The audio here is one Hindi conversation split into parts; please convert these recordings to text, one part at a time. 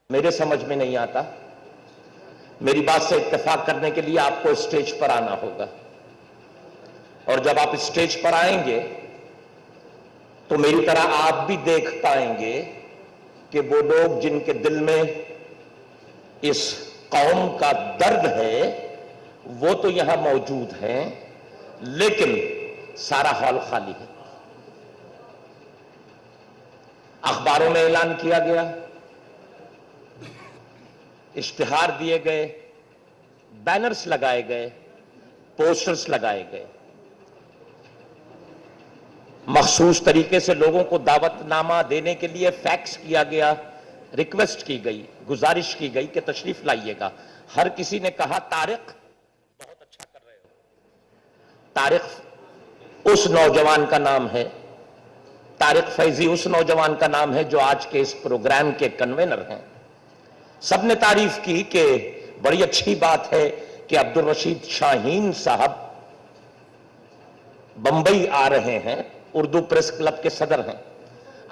मेरे समझ में नहीं आता। मेरी बात से इत्तेफाक करने के लिए आपको स्टेज पर आना होगा, और जब आप स्टेज पर आएंगे तो मेरी तरह आप भी देख पाएंगे कि वो लोग जिनके दिल में इस कौम का दर्द है वो तो यहां मौजूद हैं, लेकिन सारा हॉल खाली है। अखबारों में ऐलान किया गया, इश्तिहार दिए गए, बैनर्स लगाए गए, पोस्टर्स लगाए गए, मखसूस तरीके से लोगों को दावतनामा देने के लिए फैक्स किया गया, रिक्वेस्ट की गई, गुजारिश की गई कि तशरीफ लाइएगा। हर किसी ने कहा तारिक बहुत अच्छा कर रहे हो। तारिक उस नौजवान का नाम है, तारिक फैजी उस नौजवान का नाम है जो आज के इस प्रोग्राम के कन्वेनर हैं। सबने तारीफ की कि बड़ी अच्छी बात है कि अब्दुल रशीद शाहीन साहब बंबई आ रहे हैं, उर्दू प्रेस क्लब के सदर हैं,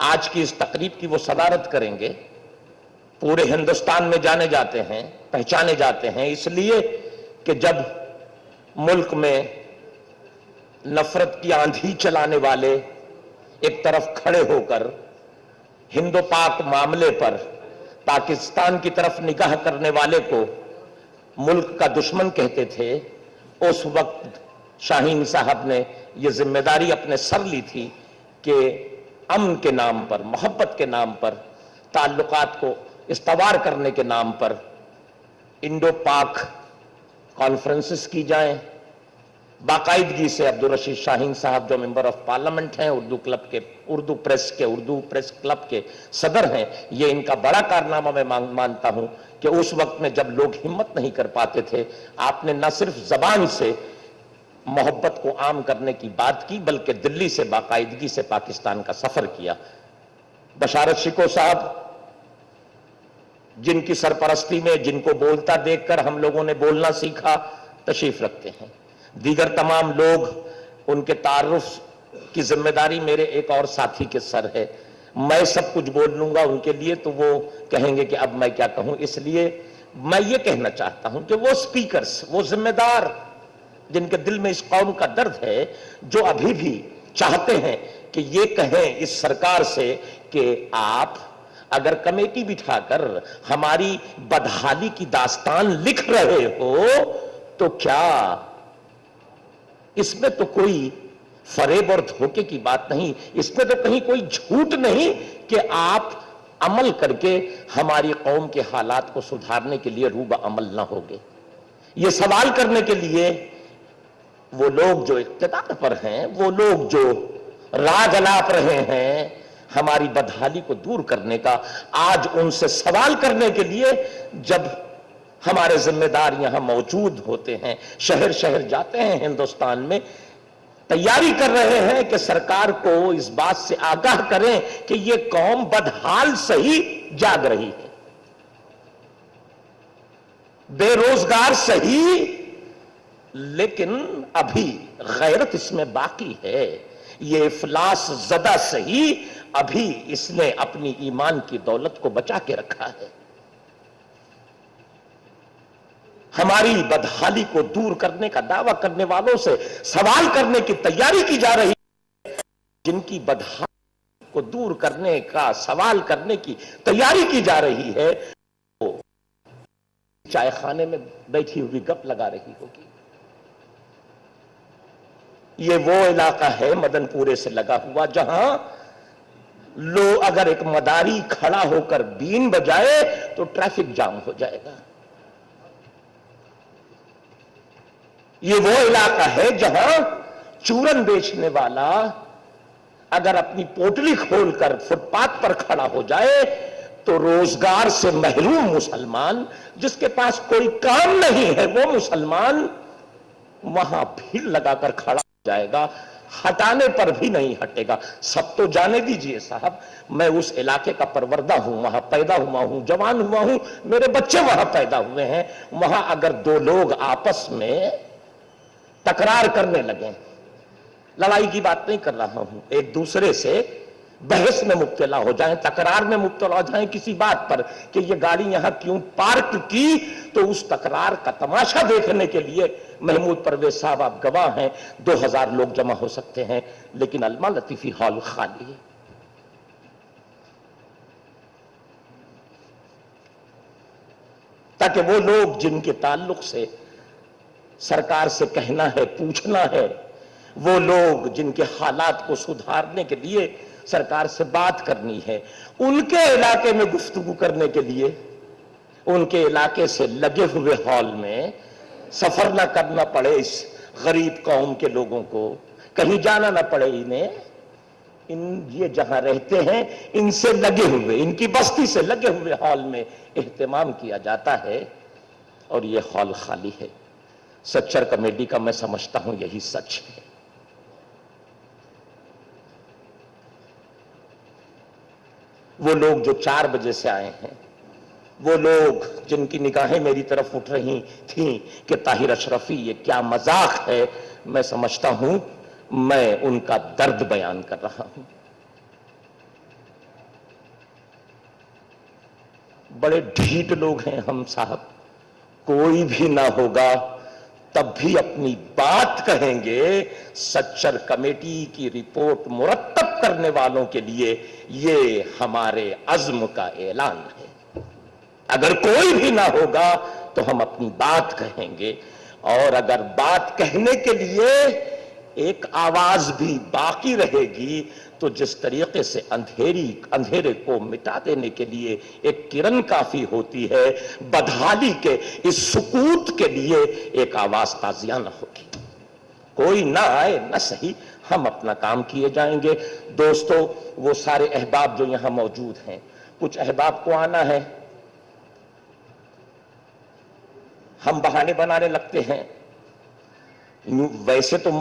आज की इस तकरीब की वो सदारत करेंगे। पूरे हिंदुस्तान में जाने जाते हैं, पहचाने जाते हैं, इसलिए कि जब मुल्क में नफरत की आंधी चलाने वाले एक तरफ खड़े होकर हिंदो पाक मामले पर पाकिस्तान की तरफ निगाह करने वाले को मुल्क का दुश्मन कहते थे, उस वक्त शाहीन साहब ने यह जिम्मेदारी अपने सर ली थी कि अमन के नाम पर, मोहब्बत के नाम पर, ताल्लुकात को इस्तवार करने के नाम पर इंडो पाक कॉन्फ्रेंसेस की जाएं। बाकायदगी से अब्दुल रशीद शाहीन साहब जो मेंबर ऑफ पार्लियामेंट हैं, उर्दू क्लब के, उर्दू प्रेस क्लब के सदर हैं, ये इनका बड़ा कारनामा मैं मानता हूं कि उस वक्त में जब लोग हिम्मत नहीं कर पाते थे, आपने न सिर्फ जबान से मोहब्बत को आम करने की बात की, बल्कि दिल्ली से बाकायदगी से पाकिस्तान का सफर किया। बशारत शिको साहब, जिनकी सरपरस्ती में, जिनको बोलता देखकर हम लोगों ने बोलना सीखा, तशरीफ रखते हैं। दीगर तमाम लोग, उनके तारुफ की जिम्मेदारी मेरे एक और साथी के सर है। मैं सब कुछ बोल लूंगा उनके लिए तो वो कहेंगे कि अब मैं क्या कहूं, इसलिए मैं ये कहना चाहता हूं कि वो स्पीकर्स, वो जिम्मेदार जिनके दिल में इस कौम का दर्द है, जो अभी भी चाहते हैं कि ये कहें इस सरकार से कि आप अगर कमेटी बिठाकर हमारी बदहाली की दास्तान लिख रहे हो तो क्या इसमें तो कोई फरेब और धोखे की बात नहीं, इसमें तो कहीं कोई झूठ नहीं कि आप अमल करके हमारी कौम के हालात को सुधारने के लिए रूबा अमल ना होगे। ये सवाल करने के लिए वो लोग जो इख्तियार पर हैं, वो लोग जो राज अलाप रहे हैं हमारी बदहाली को दूर करने का, आज उनसे सवाल करने के लिए जब हमारे जिम्मेदार यहां मौजूद होते हैं, शहर शहर जाते हैं हिंदुस्तान में, तैयारी कर रहे हैं कि सरकार को इस बात से आगाह करें कि यह कौम बदहाल सही जाग रही है, बेरोजगार सही, लेकिन अभी गैरत इसमें बाकी है। ये इफलास ज़दा सही, अभी इसने अपनी ईमान की दौलत को बचा के रखा है। हमारी बदहाली को दूर करने का दावा करने वालों से सवाल करने की तैयारी की जा रही है। जिनकी बदहाली को दूर करने का सवाल करने की तैयारी की जा रही है, वो चाय खाने में बैठी हुई गप लगा रही होगी। ये वो इलाका है मदनपुरे से लगा हुआ जहां लोग अगर एक मदारी खड़ा होकर बीन बजाए तो ट्रैफिक जाम हो जाएगा। ये वो इलाका है जहां चूरन बेचने वाला अगर अपनी पोटली खोलकर फुटपाथ पर खड़ा हो जाए तो रोजगार से महरूम मुसलमान, जिसके पास कोई काम नहीं है, वो मुसलमान वहां भीड़ लगाकर खड़ा हो जाएगा, हटाने पर भी नहीं हटेगा। सब तो जाने दीजिए साहब, मैं उस इलाके का परवरदा हूं, वहां पैदा हुआ हूं, जवान हुआ हूं, मेरे बच्चे वहां पैदा हुए हैं। वहां अगर दो लोग आपस में तकरार करने लगे, लड़ाई की बात नहीं कर रहा हूं, एक दूसरे से बहस में मुब्तला हो जाएं, तकरार में मुब्तला हो जाएं किसी बात पर कि ये गाड़ी यहां क्यों पार्क की, तो उस तकरार का तमाशा देखने के लिए महमूद परवेज साहब आप गवाह हैं, 2000 लोग जमा हो सकते हैं, लेकिन अल्मा लतीफी हॉल खाली है। ताकि वो लोग जिनके ताल्लुक से सरकार से कहना है, पूछना है, वो लोग जिनके हालात को सुधारने के लिए सरकार से बात करनी है, उनके इलाके में गुफ्तगू करने के लिए उनके इलाके से लगे हुए हॉल में सफर ना करना पड़े इस गरीब कौम के लोगों को, कहीं जाना ना पड़े इन्हें, ये जहां रहते हैं इनसे लगे हुए, इनकी बस्ती से लगे हुए हॉल में एहतमाम किया जाता है, और ये हॉल खाली है। सच्चर कमेटी का मैं समझता हूं यही सच है। वो लोग जो 4 बजे से आए हैं, वो लोग जिनकी निगाहें मेरी तरफ उठ रही थीं कि ताहिर अशरफी ये क्या मजाक है, मैं समझता हूं मैं उनका दर्द बयान कर रहा हूं। बड़े ढीठ लोग हैं हम साहब, कोई भी ना होगा तब भी अपनी बात कहेंगे। सच्चर कमेटी की रिपोर्ट मुरत्तब करने वालों के लिए ये हमारे अज़्म का ऐलान है। अगर कोई भी ना होगा तो हम अपनी बात कहेंगे, और अगर बात कहने के लिए एक आवाज भी बाकी रहेगी तो जिस तरीके से अंधेरे को मिटा देने के लिए एक किरण काफी होती है, बदहाली के इस सुकूत के लिए एक आवाज ताजियाना होगी। कोई ना आए ना सही, हम अपना काम किए जाएंगे। दोस्तों, वो सारे अहबाब जो यहां मौजूद हैं, कुछ अहबाब को आना है, हम बहाने बनाने लगते हैं। वैसे तो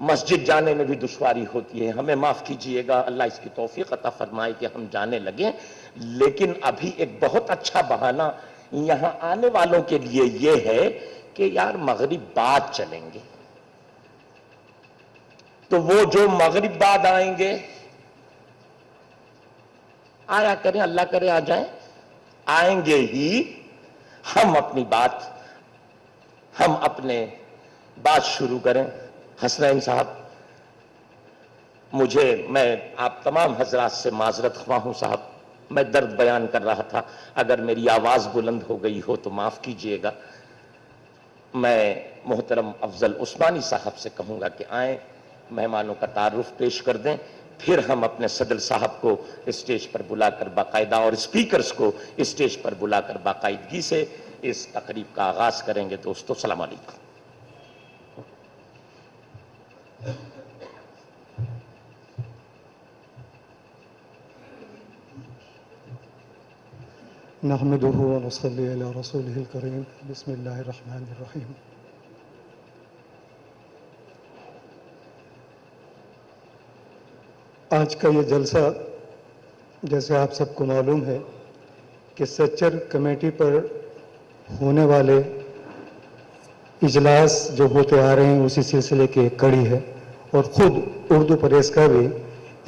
मस्जिद जाने में भी दुश्वारी होती है, हमें माफ कीजिएगा, अल्लाह इसकी तौफीक अता फरमाए कि हम जाने लगे, लेकिन अभी एक बहुत अच्छा बहाना यहां आने वालों के लिए यह है कि यार मगरिब बाद चलेंगे, तो वो जो मगरिब बाद आएंगे आया करें, अल्लाह करे आ जाएं, आएंगे ही, हम अपने बात शुरू करें। हसनैन साहब, मैं आप तमाम हजरात से माजरत ख्वाह हूं साहब, मैं दर्द बयान कर रहा था, अगर मेरी आवाज बुलंद हो गई हो तो माफ कीजिएगा। मैं मोहतरम अफजल उस्मानी साहब से कहूंगा कि आए, मेहमानों का तारुफ पेश कर दें, फिर हम अपने सदर साहब को स्टेज पर बुलाकर बाकायदा और स्पीकर्स को स्टेज पर बुलाकर बाकायदगी से इस तकरीब का आगाज करेंगे। दोस्तों, सलाम अलैकुम। नहमदुहु व नसल्ली अला रसूलिहिल करीम, बिस्मिल्लाहिर रहमानिर रहीम। आज का ये जलसा, जैसे आप सबको मालूम है कि सच्चर कमेटी पर होने वाले इजलास जो होते आ रहे हैं उसी सिलसिले की एक कड़ी है, और ख़ुद उर्दू प्रेस का भी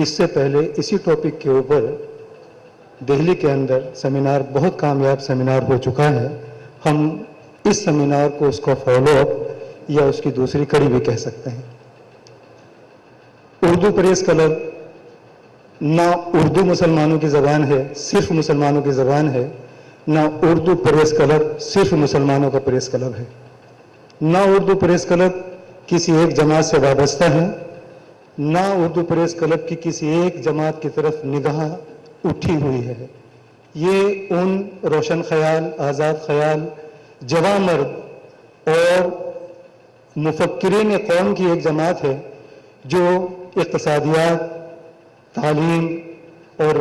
इससे पहले इसी टॉपिक के ऊपर दिल्ली के अंदर सेमिनार, बहुत कामयाब सेमिनार हो चुका है। हम इस सेमिनार को उसका फॉलो अप या उसकी दूसरी कड़ी भी कह सकते हैं। उर्दू प्रेस क्लब ना उर्दू मुसलमानों की ज़बान है, सिर्फ मुसलमानों की ज़बान है, ना उर्दू प्रेस क्लब सिर्फ मुसलमानों का प्रेस क्लब है, ना उर्दू प्रेस क्लब किसी एक जमात से वाबस्ता है, ना उर्दू प्रेस क्लब की किसी एक जमात की तरफ निगाह उठी हुई है। ये उन रोशन ख्याल, आज़ाद ख्याल, जवां मर्द और मुफक्किरीन कौम की एक जमात है जो इक़्तिसादियात, तालीम और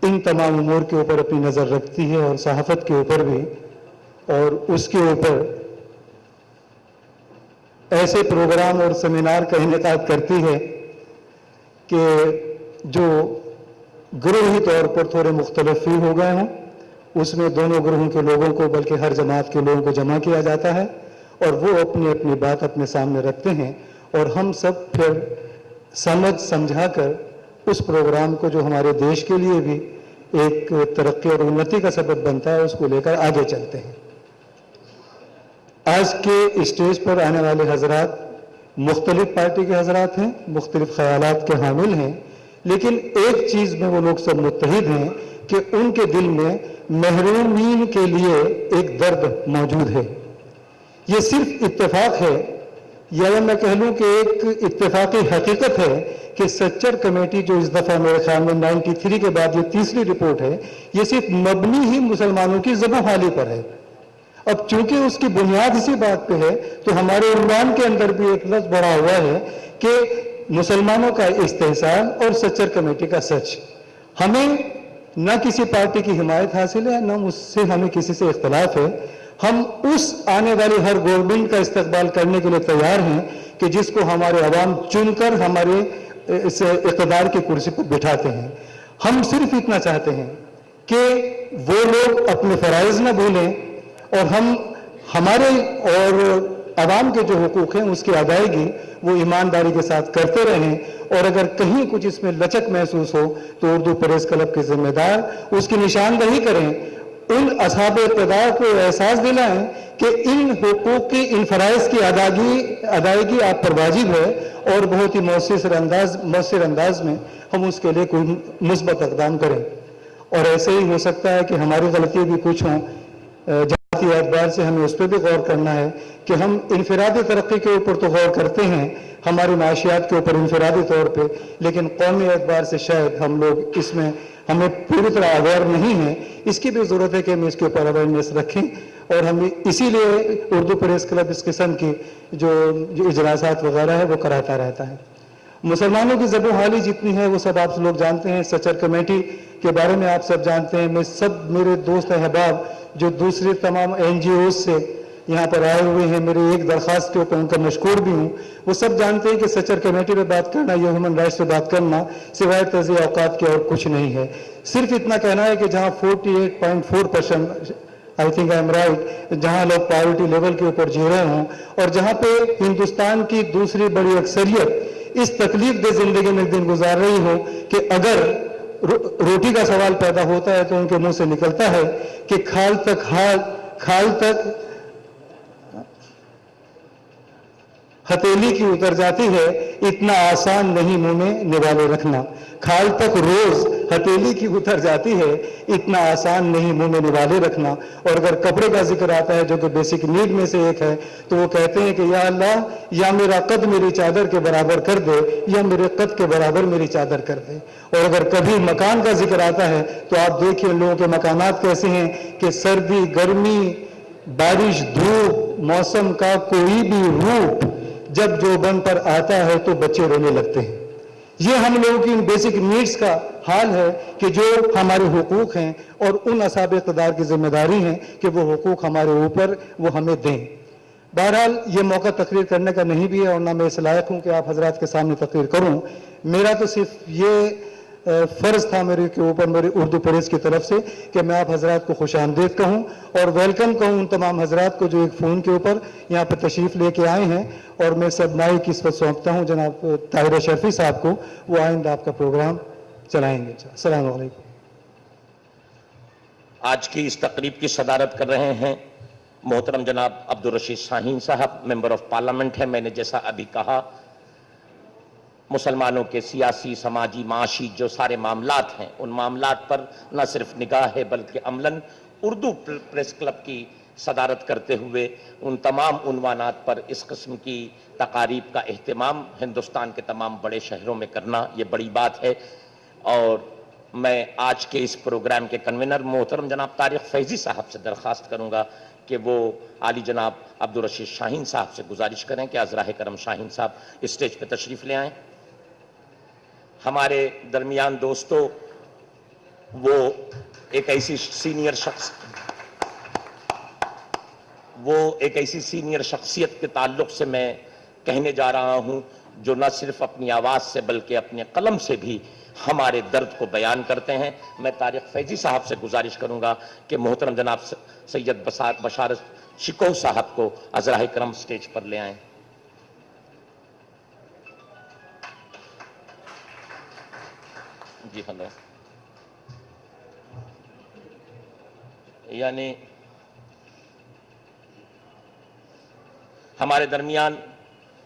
इन तमाम उमूर के ऊपर अपनी नज़र रखती है, और सहाफ़त के ऊपर भी, और उसके ऊपर ऐसे प्रोग्राम और सेमिनार का इनेकाद करती है कि जो ग्रुही तौर पर थोड़े मुख्तलिफ ही हो गए हों, उसमें दोनों ग्रुहों के लोगों को, बल्कि हर जमात के लोगों को जमा किया जाता है, और वो अपनी अपनी बात अपने सामने रखते हैं, और हम सब फिर समझ समझाकर उस प्रोग्राम को जो हमारे देश के लिए भी एक तरक्की और उन्नति का सबब बनता है उसको लेकर आगे चलते हैं। आज के स्टेज पर आने वाले हजरात मुख्तलिफ पार्टी के हजरात हैं, मुख्तलिफ ख्यालात के हामिल हैं, लेकिन एक चीज में वो लोग सब मुत्तहिद हैं कि उनके दिल में महरूमीन के लिए एक दर्द मौजूद है। ये सिर्फ इत्तेफाक है या मैं कह लूं कि एक इत्तेफाकी हकीकत है कि सच्चर कमेटी जो इस दफा मेरे ख्याल में 93 के बाद ये तीसरी रिपोर्ट है, ये सिर्फ मबनी ही मुसलमानों की ज़बान पर है। अब चूंकि उसकी बुनियाद इसी बात पे है तो हमारे उन्वान के अंदर भी एक लफ्ज बड़ा हुआ है कि मुसलमानों का इस्तेहसान और सच्चर कमेटी का सच। हमें न किसी पार्टी की हिमायत हासिल है, न उससे हमें किसी से इख्तलाफ है। हम उस आने वाली हर गवर्नमेंट का इस्तकबाल करने के लिए तैयार हैं कि जिसको हमारे अवाम चुनकर हमारे इस इक़्तिदार की कुर्सी पर बिठाते हैं। हम सिर्फ इतना चाहते हैं कि वो लोग अपने फ़राइज़ न भूलें और हम हमारे और अवाम के जो हुकूक हैं उसकी अदायगी वो ईमानदारी के साथ करते रहें। और अगर कहीं कुछ इसमें लचक महसूस हो तो उर्दू प्रेस क्लब के जिम्मेदार उसकी निशानदही करें, उन असहाब इक़्तिदार को एहसास दिलाएं कि इन हुकूक की, इन फ़राइज़ की अदायगी आप पर वाजिब है और बहुत ही मौसर अंदाज में हम उसके लिए कोई मुस्बत इक़दाम करें। और ऐसे ही हो सकता है कि हमारी गलती भी कुछ हों, जाती एतबार से हमें उस पर भी गौर करना है कि हम इनफरादी तरक्की के ऊपर तो गौर करते हैं, हमारी माशियात के ऊपर इनफरादी तौर पे, लेकिन कौमी एतबार से शायद हम लोग इसमें हमें पूरी तरह अवेयर नहीं है। इसकी भी ज़रूरत है कि हम इसके ऊपर अवेयरनेस रखें और हम इसीलिए उर्दू प्रेस क्लब इस किस्म की जो इजलासात वगैरह है वो कराता रहता है। मुसलमानों की ज़बो हाली जितनी है वो सब आप लोग जानते हैं, सच्चर कमेटी के बारे में आप सब जानते हैं। मैं सब मेरे दोस्त अहबाब जो दूसरे तमाम NGOs से यहाँ पर आए हुए हैं, मेरी एक दरख्वास्त के ऊपर उनका मशकूर भी हूँ, वो सब जानते हैं कि सच्चर कमेटी पे बात करना या ह्यूमन राइट्स पे बात करना सिवाय तज़िया औकात के और कुछ नहीं है। सिर्फ इतना कहना है कि जहाँ 48.4% I think I am right, जहाँ लोग पॉवर्टी लेवल के ऊपर जी रहे हों और जहाँ पे हिंदुस्तान की दूसरी बड़ी अक्सरियत इस तकलीफ दे जिंदगी में एक दिन गुजार रही हो कि अगर रोटी का सवाल पैदा होता है तो उनके मुंह से निकलता है कि खाल तक हथेली की उतर जाती है, इतना आसान नहीं मुंह में निवाले रखना। खाल तक रोज हथेली की उतर जाती है, इतना आसान नहीं मुंह में निवाले रखना। और अगर कपड़े का जिक्र आता है जो कि बेसिक नीड में से एक है, तो वो कहते हैं कि या अल्लाह, या मेरा कद मेरी चादर के बराबर कर दे या मेरे कद के बराबर मेरी चादर कर दे। और अगर कभी मकान का जिक्र आता है तो आप देखिए लोगों के मकानात कैसे हैं कि सर्दी, गर्मी, बारिश, धूप, मौसम का कोई भी रूप जब जोबन पर आता है तो बच्चे रोने लगते हैं। ये हम लोगों की बेसिक नीड्स का हाल है कि जो हमारे हुकूक हैं और उन असहाब इक़्तिदार की जिम्मेदारी है कि वो हुकूक हमारे ऊपर वो हमें दें। बहरहाल ये मौका तकरीर करने का नहीं भी है और ना मैं इस लायक हूँ कि आप हजरात के सामने तकरीर करूँ। मेरा तो सिर्फ ये फ़र्ज़ था मेरे के ऊपर, मेरी उर्दू प्रेस की तरफ से, कि मैं आप हजरात को खुश आमदीद कहूँ और वेलकम कहूँ उन तमाम हजरात को जो एक फ़ोन के ऊपर यहाँ पर तशरीफ़ लेके आए हैं। और मैं सब माइक इस वक्त सौंपता हूँ जनाब ताहिर शर्फी साहब को, वो आइंदा आपका प्रोग्राम चलाएंगे। अस्सलाम वालेकुम। आज की इस तकरीब की सदारत कर रहे हैं मोहतरम जनाब अब्दुल रशीद शाहीन साहब, मेंबर ऑफ पार्लियामेंट है। मैंने जैसा अभी कहा, मुसलमानों के सियासी, समाजी, माशी जो सारे मामलात हैं, उन मामलात पर न सिर्फ निगाह है बल्कि अमलन उर्दू प्रेस क्लब की सदारत करते हुए उन तमाम उन्वानात पर इस किस्म की तकारीब का एहतमाम हिंदुस्तान के तमाम बड़े शहरों में करना ये बड़ी बात है। और मैं आज के इस प्रोग्राम के कन्वीनर मोहतरम जनाब तारिक फैजी साहब से दरख्वास्त करूंगा कि वो आली जनाब अब्दुल रशीद शाहीन साहब से गुजारिश करें कि अज़राह करम शाहीन साहब स्टेज पर तशरीफ़ ले आएँ। हमारे दरमियान दोस्तों, वो एक ऐसी सीनियर शख्सियत के ताल्लुक से मैं कहने जा रहा हूं जो न सिर्फ अपनी आवाज़ से बल्कि अपने कलम से भी हमारे दर्द को बयान करते हैं। मैं तारिक फैजी साहब से गुजारिश करूंगा कि मोहतरम जनाब सैयद बशारत शिकोह साहब को अज़राह करम स्टेज पर ले आएं। जी हेलो। यानी हमारे दरमियान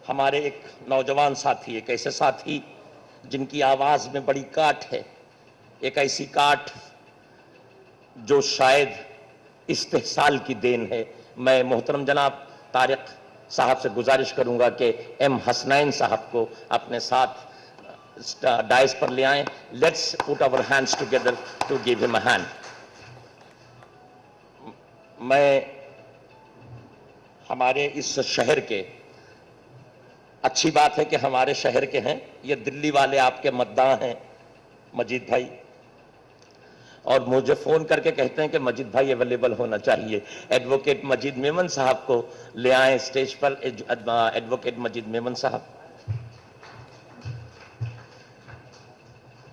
हमारे एक नौजवान साथी, एक ऐसे साथी जिनकी आवाज में बड़ी काट है, एक ऐसी काट जो शायद इस्तेहसाल की देन है। मैं मोहतरम जनाब तारिक साहब से गुजारिश करूंगा कि एम हसनैन साहब को अपने साथ डाइस पर ले आएं। Let's put our hands together to give him a hand. मैं हमारे इस शहर के, अच्छी बात है कि हमारे शहर के हैं, ये दिल्ली वाले आपके मद्दाह हैं मजीद भाई, और मुझे फोन करके कहते हैं कि मजीद भाई अवेलेबल होना चाहिए। एडवोकेट मजीद मेमन साहब को ले आए स्टेज पर। Advocate Majeed Memon sahab,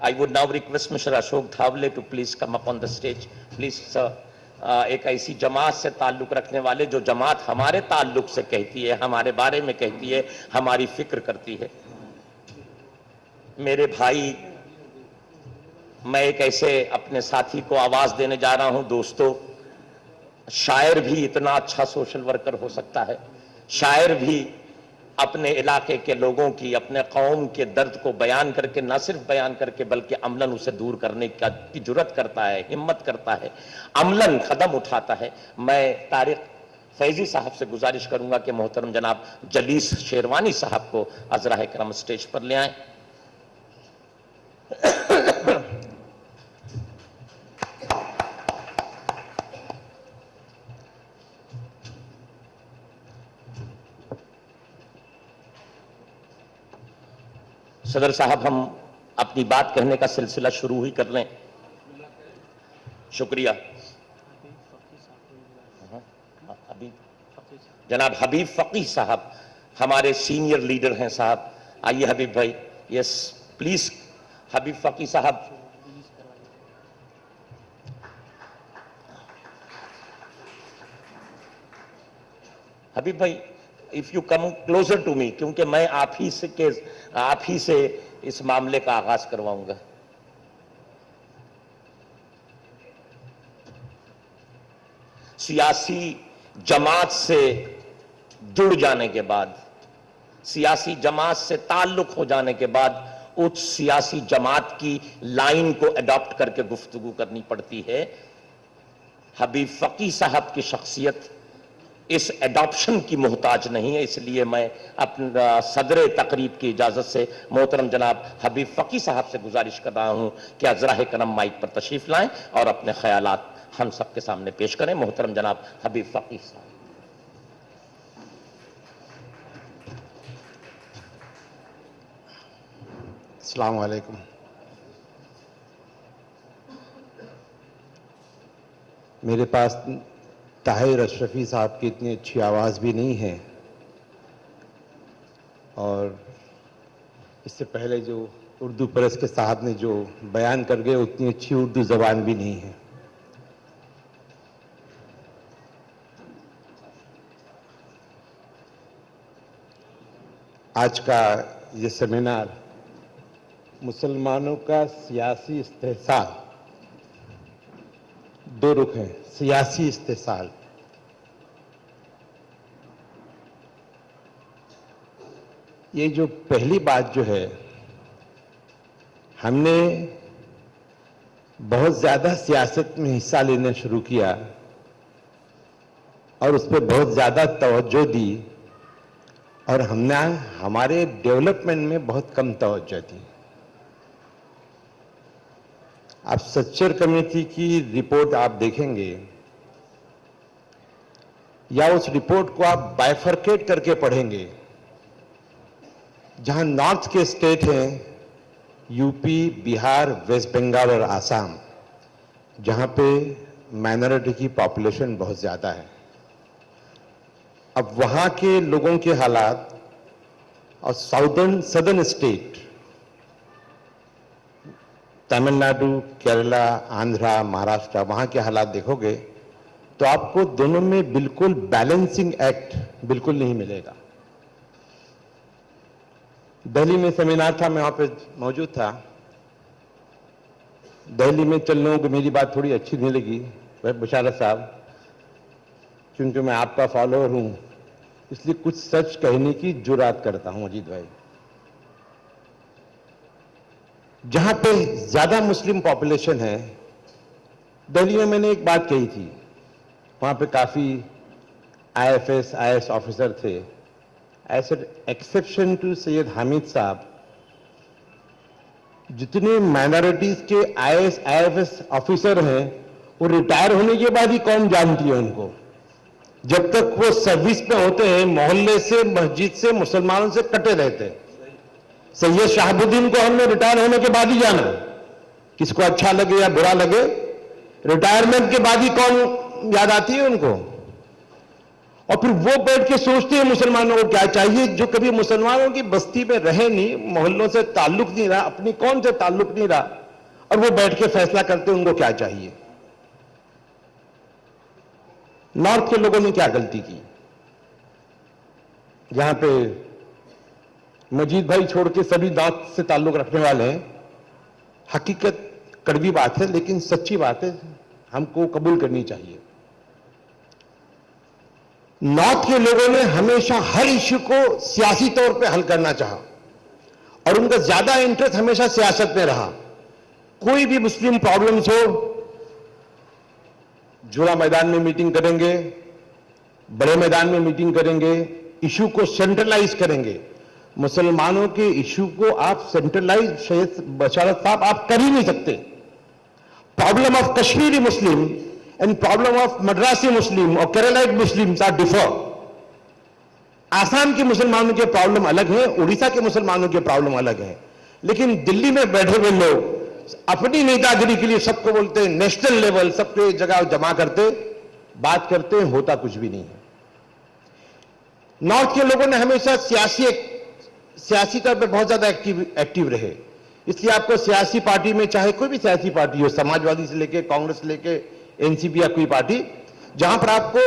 I would now request mister Ashok Dhawale to please come up on the stage please sir. एक ऐसी जमात से ताल्लुक रखने वाले, जो जमात हमारे ताल्लुक से कहती है, हमारे बारे में कहती है, हमारी फिक्र करती है। मेरे भाई, मैं एक ऐसे अपने साथी को आवाज देने जा रहा हूं। दोस्तों, शायर भी इतना अच्छा सोशल वर्कर हो सकता है। शायर भी अपने इलाके के लोगों की, अपने कौम के दर्द को बयान करके, ना सिर्फ बयान करके बल्कि अमलन उसे दूर करने की जुर्रत करता है, हिम्मत करता है, अमलन कदम उठाता है। मैं तारिक फैजी साहब से गुजारिश करूंगा कि मोहतरम जनाब जलीस शेरवानी साहब को अजरा करम स्टेज पर ले आए। सदर साहब, हम अपनी बात कहने का सिलसिला शुरू ही कर लें। शुक्रिया। अभी जनाब हबीब फकीह साहब हमारे सीनियर लीडर हैं साहब। आइए हबीब भाई। यस प्लीज हबीब फकीह साहब। हबीब भाई, if you come closer to me, क्योंकि मैं आप ही से इस मामले का आगाज करवाऊंगा। सियासी जमात से जुड़ जाने के बाद, सियासी जमात से ताल्लुक हो जाने के बाद, उस सियासी जमात की लाइन को अडॉप्ट करके गुफ्तगू करनी पड़ती है। हबीब फकीह साहब की शख्सियत इस एडॉप्शन की मोहताज नहीं है। इसलिए मैं अपना सदर तकरीब की इजाजत से मोहतरम जनाब हबीब फकीह साहब से गुजारिश कर रहा हूं कि अजरा करम माइक पर तशरीफ लाएं और अपने ख्यालात हम सबके सामने पेश करें। मोहतरम जनाब हबीब फकीह साहब। अस्सलाम वालेकुम। मेरे पास ताहिर अशरफी साहब की इतनी अच्छी आवाज़ भी नहीं है, और इससे पहले जो उर्दू प्रेस के साहब ने जो बयान कर गए, उतनी अच्छी उर्दू ज़बान भी नहीं है। आज का ये सेमिनार मुसलमानों का सियासी इस्तेहसाल, दो रुख हैं, सियासी इस्तेहसाल। ये जो पहली बात जो है, हमने बहुत ज्यादा सियासत में हिस्सा लेना शुरू किया और उस पर बहुत ज्यादा तवज्जो दी, और हमने हमारे डेवलपमेंट में बहुत कम तवज्जो दी। आप सच्चर कमेटी की रिपोर्ट आप देखेंगे, या उस रिपोर्ट को आप बाइफरकेट करके पढ़ेंगे, जहां नॉर्थ के स्टेट हैं यूपी, बिहार, वेस्ट बंगाल और आसाम, जहां पे माइनॉरिटी की पॉपुलेशन बहुत ज्यादा है। अब वहां के लोगों के हालात और सदर्न स्टेट, तमिलनाडु, केरला, आंध्रा, महाराष्ट्र, वहां के हालात देखोगे तो आपको दोनों में बिल्कुल बैलेंसिंग एक्ट बिल्कुल नहीं मिलेगा। दिल्ली में सेमिनार था, मैं वहां पे मौजूद था। दिल्ली में चल लोगों को मेरी बात थोड़ी अच्छी नहीं लगी बशारत साहब, क्योंकि मैं आपका फॉलोअर हूं, इसलिए कुछ सच कहने की जुर्रात करता हूं। अजीत भाई, जहां पे ज्यादा मुस्लिम पॉपुलेशन है, दिल्ली में मैंने एक बात कही थी, वहां पे काफी आईएफएस आईएएस ऑफिसर थे। I said exception to Syed Hamid साहब, जितने माइनॉरिटीज के आईएएस आईएफएस ऑफिसर हैं वो रिटायर होने के बाद ही कौन जानती है उनको। जब तक वो सर्विस में होते हैं मोहल्ले से मस्जिद से मुसलमानों से कटे रहते हैं। सैयद शहाबुद्दीन को हमने रिटायर होने के बाद ही जाना, किसको अच्छा लगे या बुरा लगे, रिटायरमेंट के बाद ही कौन याद आती है उनको। और फिर वो बैठ के सोचते हैं मुसलमानों को क्या चाहिए, जो कभी मुसलमानों की बस्ती में रहे नहीं, मोहल्लों से ताल्लुक नहीं रहा, अपनी कौन से ताल्लुक नहीं रहा, और वो बैठ के फैसला करते हैं उनको क्या चाहिए। नॉर्थ के लोगों ने क्या गलती की, जहां पे मजीद भाई छोड़ के सभी दांत से ताल्लुक रखने वाले हैं। हकीकत कड़वी बात है लेकिन सच्ची बात है, हमको कबूल करनी चाहिए। नॉर्थ के लोगों ने हमेशा हर इश्यू को सियासी तौर पे हल करना चाहा और उनका ज्यादा इंटरेस्ट हमेशा सियासत में रहा। कोई भी मुस्लिम प्रॉब्लम्स हो, जुड़ा मैदान में मीटिंग करेंगे, बड़े मैदान में मीटिंग करेंगे, इश्यू को सेंट्रलाइज करेंगे। मुसलमानों के इश्यू को आप सेंट्रलाइज, शहीद बशारत साहब, आप कर ही नहीं सकते। Problem of Kashmiri Muslim and problem of Madrasi Muslim or Keralite Muslims are differ. Assam के मुसलमानों के प्रॉब्लम अलग है, उड़ीसा के मुसलमानों के प्रॉब्लम अलग है, लेकिन दिल्ली में बैठे हुए लोग अपनी नेतागिरी के लिए सबको बोलते हैं, नेशनल लेवल सबके जगह जमा करते, बात करते हैं, होता कुछ भी नहीं है। नॉर्थ के लोगों ने हमेशा सियासी तौर पे बहुत ज्यादा एक्टिव रहे, इसलिए आपको सियासी पार्टी में, चाहे कोई भी सियासी पार्टी हो, समाजवादी से लेके कांग्रेस लेके एनसीपी या कोई पार्टी, जहां पर आपको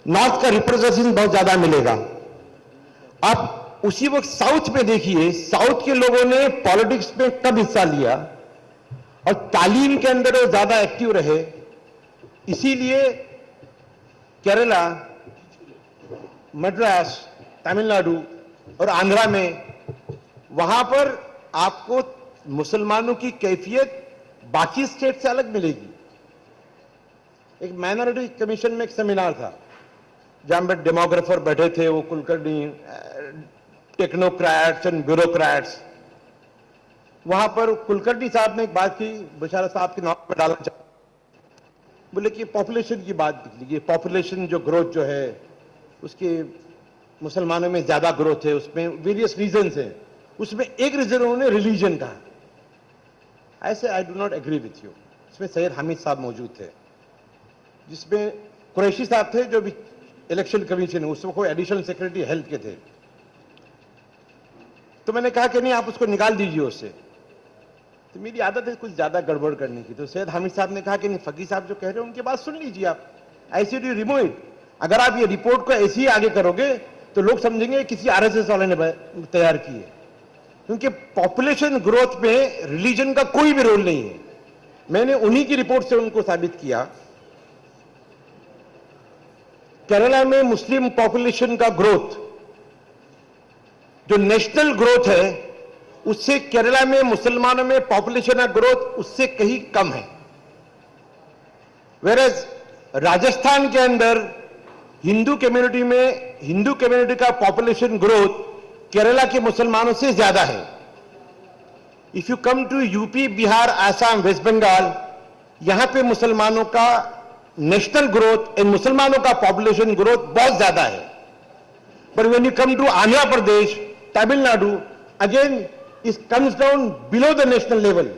नॉर्थ का रिप्रेजेंटेशन बहुत ज्यादा मिलेगा। आप उसी वक्त साउथ में देखिए, साउथ के लोगों ने पॉलिटिक्स में कब हिस्सा लिया और तालीम के अंदर वो ज्यादा एक्टिव रहे। इसीलिए केरला, मद्रास, तमिलनाडु और आंध्रा में वहां पर आपको मुसलमानों की कैफियत बाकी स्टेट से अलग मिलेगी। एक माइनॉरिटी कमीशन में एक सेमिनार था जहां पर डेमोग्राफर बैठे थे, वो कुलकर्णी, टेक्नोक्रेट्स एंड ब्यूरोक्रेट्स। वहां पर कुलकर्णी साहब ने एक बात की, बशारत साहब के नाम में डालना चाहते, बोले कि पॉपुलेशन की बात निकली। पॉपुलेशन जो ग्रोथ जो है उसके मुसलमानों में ज्यादा ग्रोथ है, उसमें वेरियस रीजंस हैं, उसमें एक रीजन उन्होंने रिलीजन कहा। ऐसे I do not agree with you. इसमें सैयद हामिद साहब मौजूद थे, जिसमें कुरैशी साहब थे जो भी इलेक्शन कमीशन है, उसमें कोई एडिशनल सेक्रेटरी हेल्थ के थे। तो मैंने कहा कि नहीं, आप उसको निकाल दीजिए उससे। तो मेरी आदत है कुछ ज्यादा गड़बड़ करने की। तो सैयद हामिद साहब ने कहा कि नहीं, फकीह साहब जो कह रहे हैं उनकी बात सुन लीजिए आप, ऐसे डू रिमूव इट। अगर आप ये रिपोर्ट को ऐसे ही आगे करोगे तो लोग समझेंगे किसी आरएसएस वाले ने तैयार की है, क्योंकि पॉपुलेशन ग्रोथ में रिलीजन का कोई भी रोल नहीं है। मैंने उन्हीं की रिपोर्ट से उनको साबित किया। केरला में मुस्लिम पॉपुलेशन का ग्रोथ, जो नेशनल ग्रोथ है, उससे केरला में मुसलमानों में पॉपुलेशन का ग्रोथ उससे कहीं कम है। वेरएज राजस्थान के अंदर हिंदू कम्युनिटी का पॉपुलेशन ग्रोथ केरला के मुसलमानों से ज्यादा है। If you come to UP, Bihar, Assam, West Bengal, यहां पे मुसलमानों का नेशनल ग्रोथ एंड मुसलमानों का पॉपुलेशन ग्रोथ बहुत ज्यादा है। पर when you come to Andhra Pradesh, Tamil Nadu, again it comes down below the national level.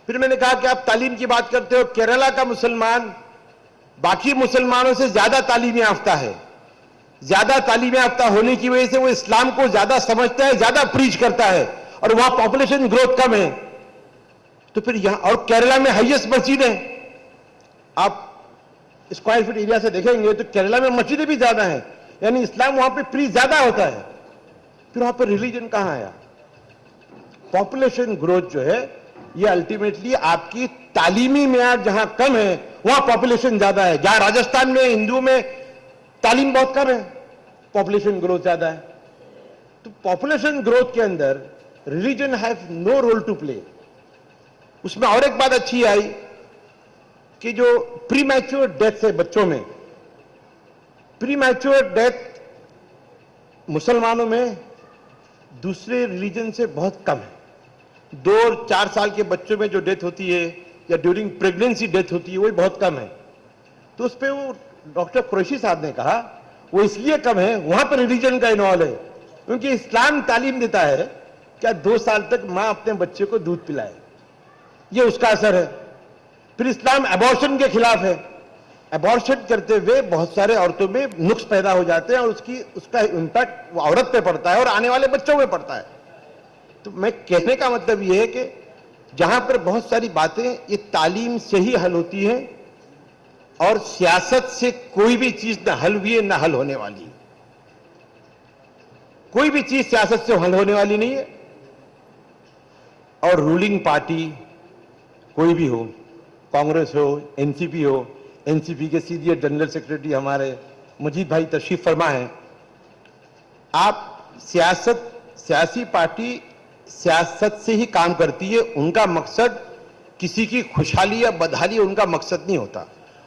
फिर मैंने कहा कि आप तालीम की बात करते हो, केरला का मुसलमान बाकी मुसलमानों से ज्यादा तालीम याफ्ता है। ज्यादा तालीम याफ्ता होने की वजह से वो इस्लाम को ज्यादा समझता है, ज्यादा प्रीच करता है, और वहां पॉपुलेशन ग्रोथ कम है। तो फिर यहां, और केरला में हाईएस्ट मस्जिद है, आप स्क्वायर फीट एरिया से देखेंगे तो केरला में मस्जिदें भी ज्यादा है, यानी इस्लाम वहां पे प्रीच ज्यादा होता है। फिर वहां पर रिलीजन कहां आया? पॉपुलेशन ग्रोथ जो है ये अल्टीमेटली आपकी तालीमी मेयार जहां कम है वहां पॉपुलेशन ज्यादा है। जहां राजस्थान में हिंदू में तालीम बहुत कम है, पॉपुलेशन ग्रोथ ज्यादा है। तो पॉपुलेशन ग्रोथ के अंदर religion have no role to play. उसमें और एक बात अच्छी आई कि जो प्री मैच्योर डेथ है बच्चों में, प्री मैच्योर डेथ मुसलमानों में दूसरे रिलीजन से बहुत कम है। 2-4 साल के बच्चों में जो डेथ होती है या ड्यूरिंग प्रेगनेंसी डेथ होती है वो बहुत कम है। तो उस पर वो डॉक्टर कुरैशी साहब ने कहा वो इसलिए कम है, वहां पर रिलीजन का इन्वॉल्व है, क्योंकि इस्लाम तालीम देता है क्या 2 साल तक मां अपने बच्चे को दूध पिलाए, ये उसका असर है। फिर इस्लाम अबॉर्शन के खिलाफ है। अबॉर्शन करते हुए बहुत सारे औरतों में नुक्स पैदा हो जाते हैं और उसका इंपैक्ट वो औरत पे पड़ता है और आने वाले बच्चों में पड़ता है। तो मैं कहने का मतलब यह है कि जहां पर बहुत सारी बातें ये तालीम से ही हल होती है और सियासत से कोई भी चीज ना हल हुई है ना हल होने वाली है। कोई भी चीज सियासत से हल होने वाली नहीं है। और रूलिंग पार्टी कोई भी हो, कांग्रेस हो, एनसीपी हो, एनसीपी के सीनियर जनरल सेक्रेटरी हमारे मजीद भाई तशरीफ फरमा है। आप सियासी पार्टी सियासत से ही काम करती है। उनका मकसद किसी की खुशहाली या बदहाली उनका मकसद नहीं होता।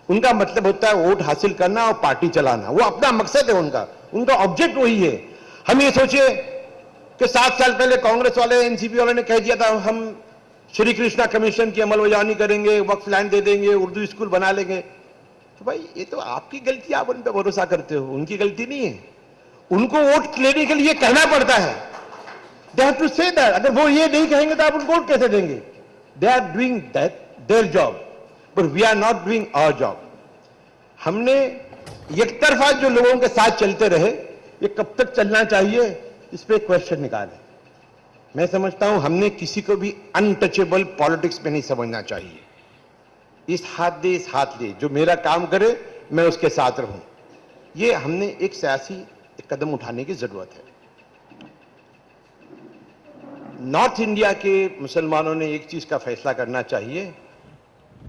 उनका मतलब होता है वोट हासिल करना और पार्टी चलाना, वो अपना मकसद है उनका ऑब्जेक्ट वही है। हम ये सोचे कि 7 साल पहले कांग्रेस वाले, एनसीपी वाले ने कह दिया था हम श्री कृष्णा कमीशन की अमलबजावनी करेंगे, वक्फ लैंड दे देंगे, उर्दू स्कूल बना लेंगे। तो भाई ये तो आपकी गलती, आप उन पर भरोसा करते हो, उनकी गलती नहीं है। उनको वोट लेने के लिए कहना पड़ता है। They have to say that. अगर वो ये नहीं कहेंगे तो आप उनको वोट कैसे देंगे? They are doing that their job, but we are not doing our job. हमने एक तरफा जो लोगों के साथ चलते रहे, ये कब तक चलना चाहिए, इस पे क्वेश्चन निकाले। मैं समझता हूं हमने किसी को भी अनटचेबल पॉलिटिक्स में नहीं समझना चाहिए। इस हाथ दे इस हाथ ले, जो मेरा काम करे मैं उसके साथ रहूं, ये हमने एक सियासी कदम उठाने की जरूरत है। नॉर्थ इंडिया के मुसलमानों ने एक चीज का फैसला करना चाहिए,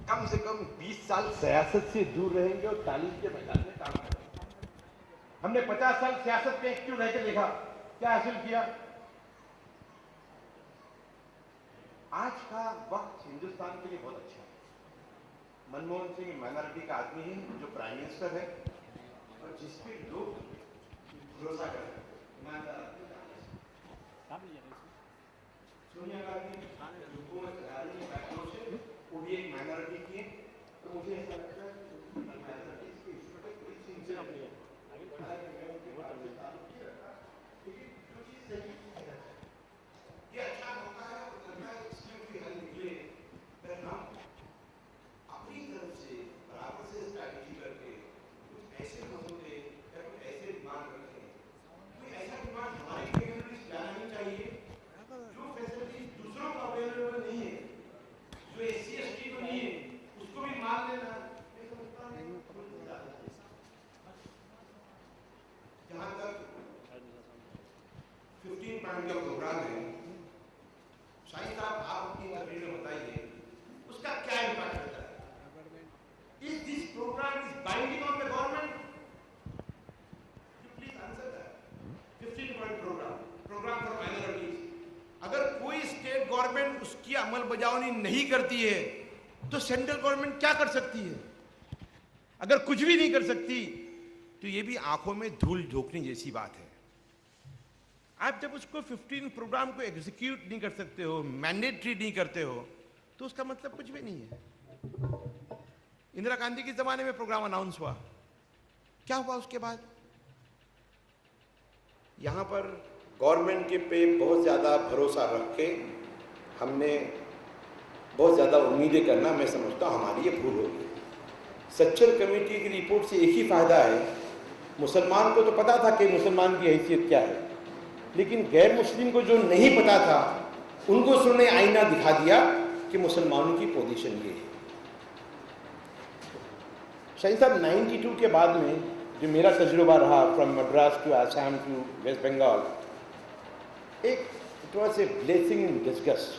कम से कम 20 साल सियासत से दूर रहेंगे और तालीम के मैदान में काम करेंगे। हमने 50 साल सियासत में एक्टिव रह के देखा, क्या हासिल किया? आज का वक्त हिंदुस्तान के लिए बहुत अच्छा है। मनमोहन सिंह माइनॉरिटी का आदमी है जो प्राइम मिनिस्टर है और जिसपे लोग भरोसा कर रहे हैं। सोनिया गांधी हुकूमत चला रही है बैंगलोर से, वो भी एक माइनॉरिटी की है। तो मुझे ऐसा लगता है माइनॉरिटीज के इश्यू पे कोई सिंसियर नहीं है। ये अच्छा मौका है, इसमें भी हल निकले। अपनी तरफ से बराबर से स्ट्रैटेजी करके कुछ ऐसे मसले या कुछ ऐसे डिमांड रखें, कोई ऐसा डिमांड हमारी कम्युनिटीज जाना नहीं चाहिए जो फैसिलिटीज दूसरों को अवेलेबल नहीं है, जो एससी एसटी को नहीं है, उसको भी मान लेना। जहां तक 15 पॉइंट का प्रोग्राम है, शाहिद साहब आप अपनी तकरीर में बताइए उसका क्या इम्पैक्ट रहता है? Is this program is binding on the government? You please answer that. 15-point program for minorities. अगर कोई स्टेट गवर्नमेंट उसकी अमलबजावनी नहीं करती है तो सेंट्रल गवर्नमेंट क्या कर सकती है? अगर कुछ भी नहीं कर सकती तो ये भी आंखों में धूल झोंकने जैसी बात है। आप जब उसको 15 प्रोग्राम को एग्जीक्यूट नहीं कर सकते हो, मैंडेटरी नहीं करते हो, तो उसका मतलब कुछ भी नहीं है। इंदिरा गांधी के जमाने में प्रोग्राम अनाउंस हुआ, क्या हुआ उसके बाद? यहां पर गवर्नमेंट के पे बहुत ज्यादा भरोसा रख के हमने बहुत ज्यादा उम्मीदें करना, मैं समझता हूं हमारी ये भूल होगी। सच्चर कमेटी की रिपोर्ट से एक ही फायदा है, मुसलमान को तो पता था कि मुसलमान की हैसियत क्या है, लेकिन गैर मुस्लिम को जो नहीं पता था उनको उसने आईना दिखा दिया कि मुसलमानों की पोजीशन ये है। शाहिद साहब 92 के बाद में जो मेरा तजुर्बा रहा from Madras to Assam to west Bengal, एक it was a blessing in disgust.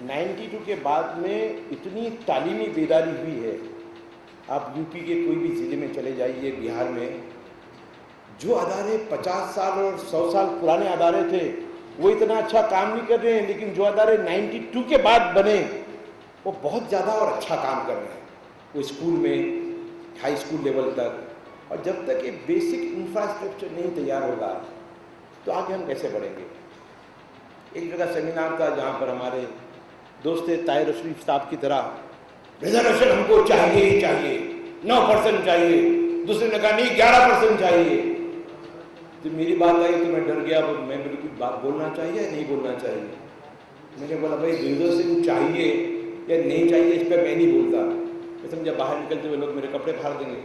92 के बाद में इतनी तालीमी बेदारी हुई है। आप यूपी के कोई भी ज़िले में चले जाइए, बिहार में जो अदारे 50 साल और 100 साल पुराने अदारे थे वो इतना अच्छा काम नहीं कर रहे हैं, लेकिन जो अदारे 92 के बाद बने वो बहुत ज़्यादा और अच्छा काम कर रहे हैं। वो स्कूल में हाई स्कूल लेवल तक, और जब तक ये बेसिक इंफ्रास्ट्रक्चर नहीं तैयार होगा तो आगे हम कैसे बढ़ेंगे। एक जगह सेमिनार था जहाँ पर हमारे दोस्त थे ताहिर शरीफ साहब की तरह, रिजर्वेशन हमको चाहिए ही चाहिए, 9% चाहिए, दूसरे ने कहा नहीं 11% चाहिए। तो मेरी बात आई तो मैं डर गया, मैं मेरे कुछ बात बोलना चाहिए या नहीं बोलना चाहिए। मैंने बोला भाई रिजर्वेशन चाहिए या नहीं चाहिए इस पर मैं नहीं बोलता, मैं समझा बाहर निकलते हुए लोग मेरे कपड़े फाड़ देंगे।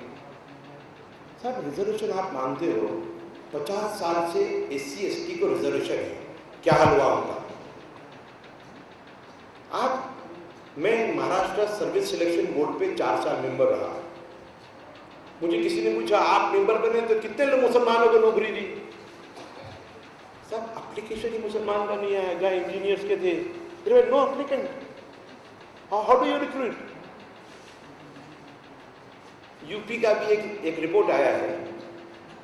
साहब रिजर्वेशन आप मानते हो, 50 साल से SC ST को रिजर्वेशन है, क्या हाल हुआ होगा। आप मैं महाराष्ट्र सर्विस सिलेक्शन बोर्ड पे 4 साल मेंबर रहा। मुझे किसी ने पूछा आप मेंबर बने तो कितने लोग मुसलमानों को नौकरी दी। सब एप्लीकेशन ही मुसलमान का नहीं आया, जहाँ इंजीनियर्स के थे there were no applicant, how do you recruit. UP का भी एक रिपोर्ट आया है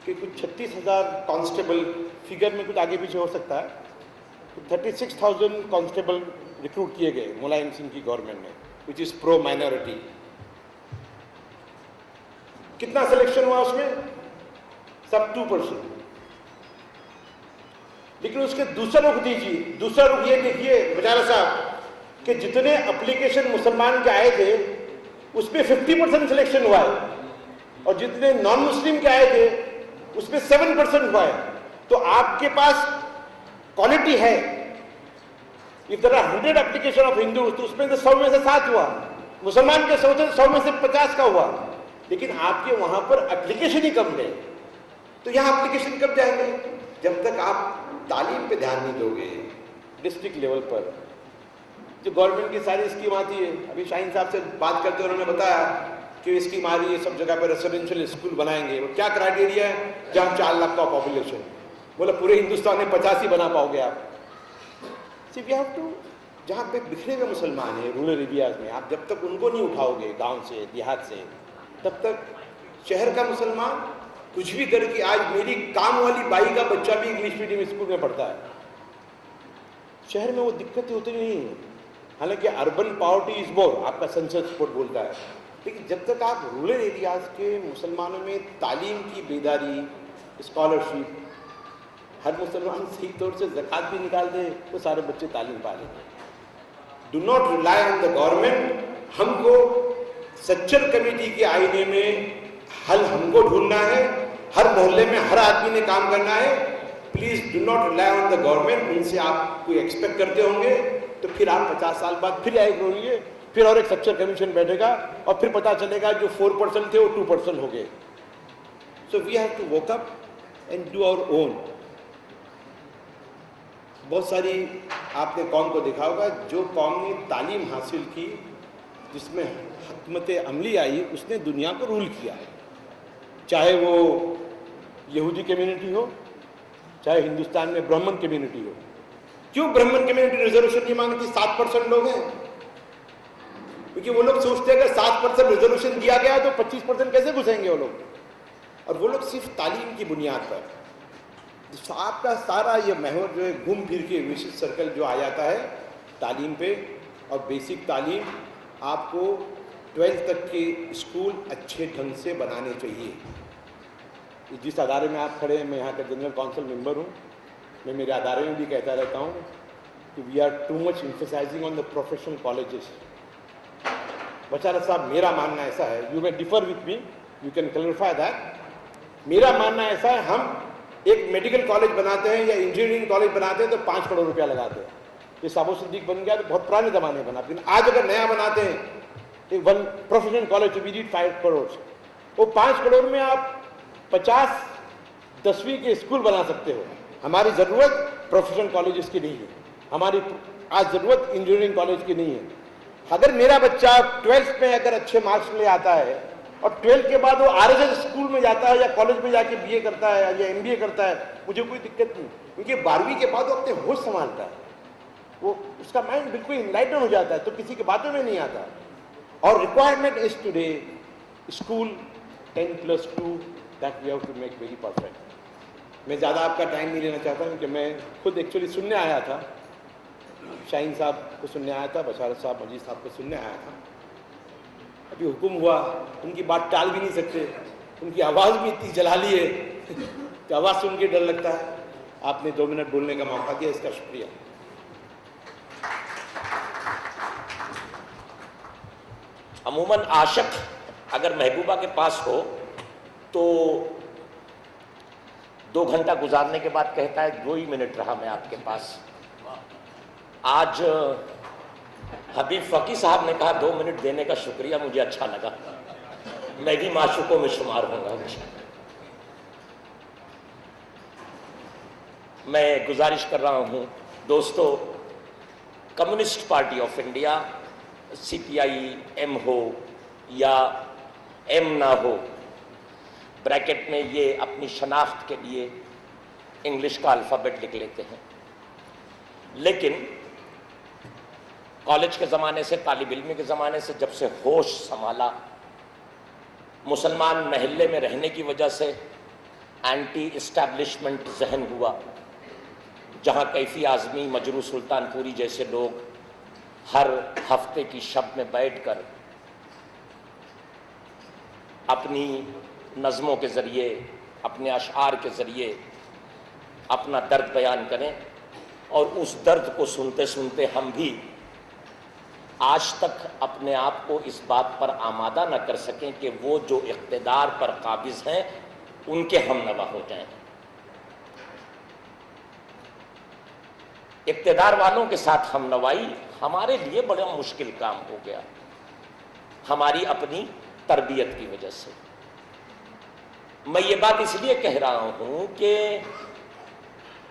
कि कुछ 36,000 कांस्टेबल, फिगर में कुछ आगे पीछे हो सकता है, 36,000 कांस्टेबल रिक्रूट किए गए मुलायम सिंह की गवर्नमेंट में, विच इज प्रो माइनॉरिटी। कितना सिलेक्शन हुआ उसमें, सब 2%। लेकिन उसके दूसरा रुख दीजिए, दूसरा रुख ये देखिए बेचारा साहब कि जितने एप्लीकेशन मुसलमान के आए थे उसमें 50% सिलेक्शन हुआ है, और जितने नॉन मुस्लिम के आए थे उसमें 7% हुआ है। तो आपके पास क्वालिटी है। If there are 100 application of Hindu तो उसमें तो 100 में से 7 हुआ, मुसलमान के 100 में से 50 का हुआ, लेकिन आपके वहां पर एप्लीकेशन ही कम गए। तो यहाँ एप्लीकेशन कब जाएंगे, जब तक आप तालीम पे ध्यान नहीं दोगे। डिस्ट्रिक्ट लेवल पर जो गवर्नमेंट की सारी स्कीम आती है, अभी शाहीन साहब से बात करते हुए उन्होंने बताया कि स्कीम आ रही है, सब जगह पर रेसिडेंशियल स्कूल बनाएंगे। वो क्या क्राइटेरिया है, जहाँ 4 लाख का पॉपुलेशन, बोला पूरे हिंदुस्तान में 50 ही बना पाओगे आप। सिर्फ यू हैव टू, जहाँ पे बिखरे हुए मुसलमान हैं रूरल एरियाज में, आप जब तक उनको नहीं उठाओगे गांव से देहात से, तब तक शहर का मुसलमान कुछ भी करके, आज मेरी काम वाली बाई का बच्चा भी इंग्लिश मीडियम स्कूल में पढ़ता है। शहर में वो दिक्कतें उतनी नहीं है, हालांकि अर्बन पॉवर्टी इज मोर, आपका सेंसस रिपोर्ट बोलता है। लेकिन जब तक आप रूरल एरियाज के मुसलमानों में तालीम की बेदारी, स्कॉलरशिप, हर मुसलमान सही तौर से ज़कात भी निकाल दे तो सारे बच्चे तालीम पा लेंगे। Do not rely on the government. हमको सच्चर कमेटी के आईने में हल हमको ढूंढना है, हर मोहल्ले में हर आदमी ने काम करना है। Please do not rely on the government. उनसे आप कोई एक्सपेक्ट करते होंगे तो फिर आप 50 साल बाद फिर आए होंगे, फिर और एक सच्चर कमीशन बैठेगा और फिर पता चलेगा जो 4% थे वो 2% हो गए। So we have to woke up and do our own. बहुत सारी आपने कौम को देखा होगा, जो कौम ने तालीम हासिल की, जिसमें हकमत अमली आई, उसने दुनिया को रूल किया है। चाहे वो यहूदी कम्युनिटी हो, चाहे हिंदुस्तान में ब्राह्मण कम्युनिटी हो। क्यों ब्राह्मण कम्युनिटी रिजर्वेशन नहीं मांगती? 7% लोग हैं, क्योंकि वो लोग सोचते हैं अगर 7% रिजर्वेशन दिया गया तो 25% कैसे घुसेंगे वो लोग। और वो लोग सिर्फ तालीम की बुनियाद पर, आपका सारा ये महवर जो है घूम फिर के विशिष्ट सर्कल जो आ जाता है तालीम पे। और बेसिक तालीम आपको 12th तक के स्कूल अच्छे ढंग से बनाने चाहिए। जिस अदारे में आप खड़े हैं, मैं यहाँ का जनरल काउंसिल मेंबर हूँ, मैं मेरे अदारे में भी कहता रहता हूँ कि we are too much emphasising on the professional colleges. बचारा साहब, मेरा मानना ऐसा है, you may differ with me, you can clarify that. मेरा मानना ऐसा है, हम एक मेडिकल कॉलेज बनाते हैं या इंजीनियरिंग कॉलेज बनाते हैं तो 5 करोड़ रुपया लगाते हैं। ये साबो सिद्दीक बन गया तो बहुत पुराने ज़माने में बना, लेकिन आज अगर नया बनाते हैं एक one professional college we need 5 crore. वो 5 करोड़ में आप 50 10वीं के स्कूल बना सकते हो। हमारी ज़रूरत प्रोफेशनल कॉलेजेस की नहीं है, हमारी आज ज़रूरत इंजीनियरिंग कॉलेज की नहीं है। अगर मेरा बच्चा 12th में अगर अच्छे मार्क्स ले आता है और 12th के बाद वो RSS स्कूल में जाता है या कॉलेज में जाके BA करता है या MBA करता है, मुझे कोई दिक्कत नहीं, क्योंकि 12वीं के बाद वो अपने होश संभालता है। वो उसका माइंड बिल्कुल इनलाइटन हो जाता है, तो किसी की बातों में नहीं आता। और requirement is today school 10+2 that we have to make very perfect. मैं ज़्यादा आपका टाइम नहीं लेना चाहता हूँ कि मैं खुद एक्चुअली सुनने आया था, शाहीन साहब को सुनने आया था, बशारत साहब, मजीद साहब को सुनने आया था। अभी हुक्म हुआ, उनकी बात टाल भी नहीं सकते, उनकी आवाज़ भी इतनी जलाली है कि आवाज़ सुन के डर लगता है। आपने 2 मिनट बोलने का मौका दिया, इसका शुक्रिया। अमूमन आशिक अगर महबूबा के पास हो तो 2 घंटा गुजारने के बाद कहता है 2 ही मिनट रहा मैं आपके पास। आज हबीब फकी साहब ने कहा 2 मिनट देने का शुक्रिया, मुझे अच्छा लगा। मैं भी माशूकों में शुमार होऊंगा। मैं गुजारिश कर रहा हूं दोस्तों, communist party of India, CPI M हो या M ना हो, ब्रैकेट में ये अपनी शनाख्त के लिए इंग्लिश का अल्फ़ाबेट लिख लेते हैं। लेकिन कॉलेज के ज़माने से, तालिब इल्मी के ज़माने से जब से होश संभाला, मुसलमान महल्ले में रहने की वजह से एंटी इस्टेब्लिशमेंट जहन हुआ, जहाँ कैफी आज़मी, मजरू सुल्तानपुरी जैसे लोग हर हफ्ते की शब में बैठकर अपनी नज़मों के ज़रिए, अपने अशआर के ज़रिए अपना दर्द बयान करें, और उस दर्द को सुनते सुनते हम भी आज तक अपने आप को इस बात पर आमादा न कर सकें कि वो जो इक़्तिदार पर काबिज़ हैं उनके हमनवा हो जाएं। इक़्तिदार वालों के साथ हमनवाई हमारे लिए बड़ा मुश्किल काम हो गया, हमारी अपनी तरबियत की वजह से। मैं ये बात इसलिए कह रहा हूं कि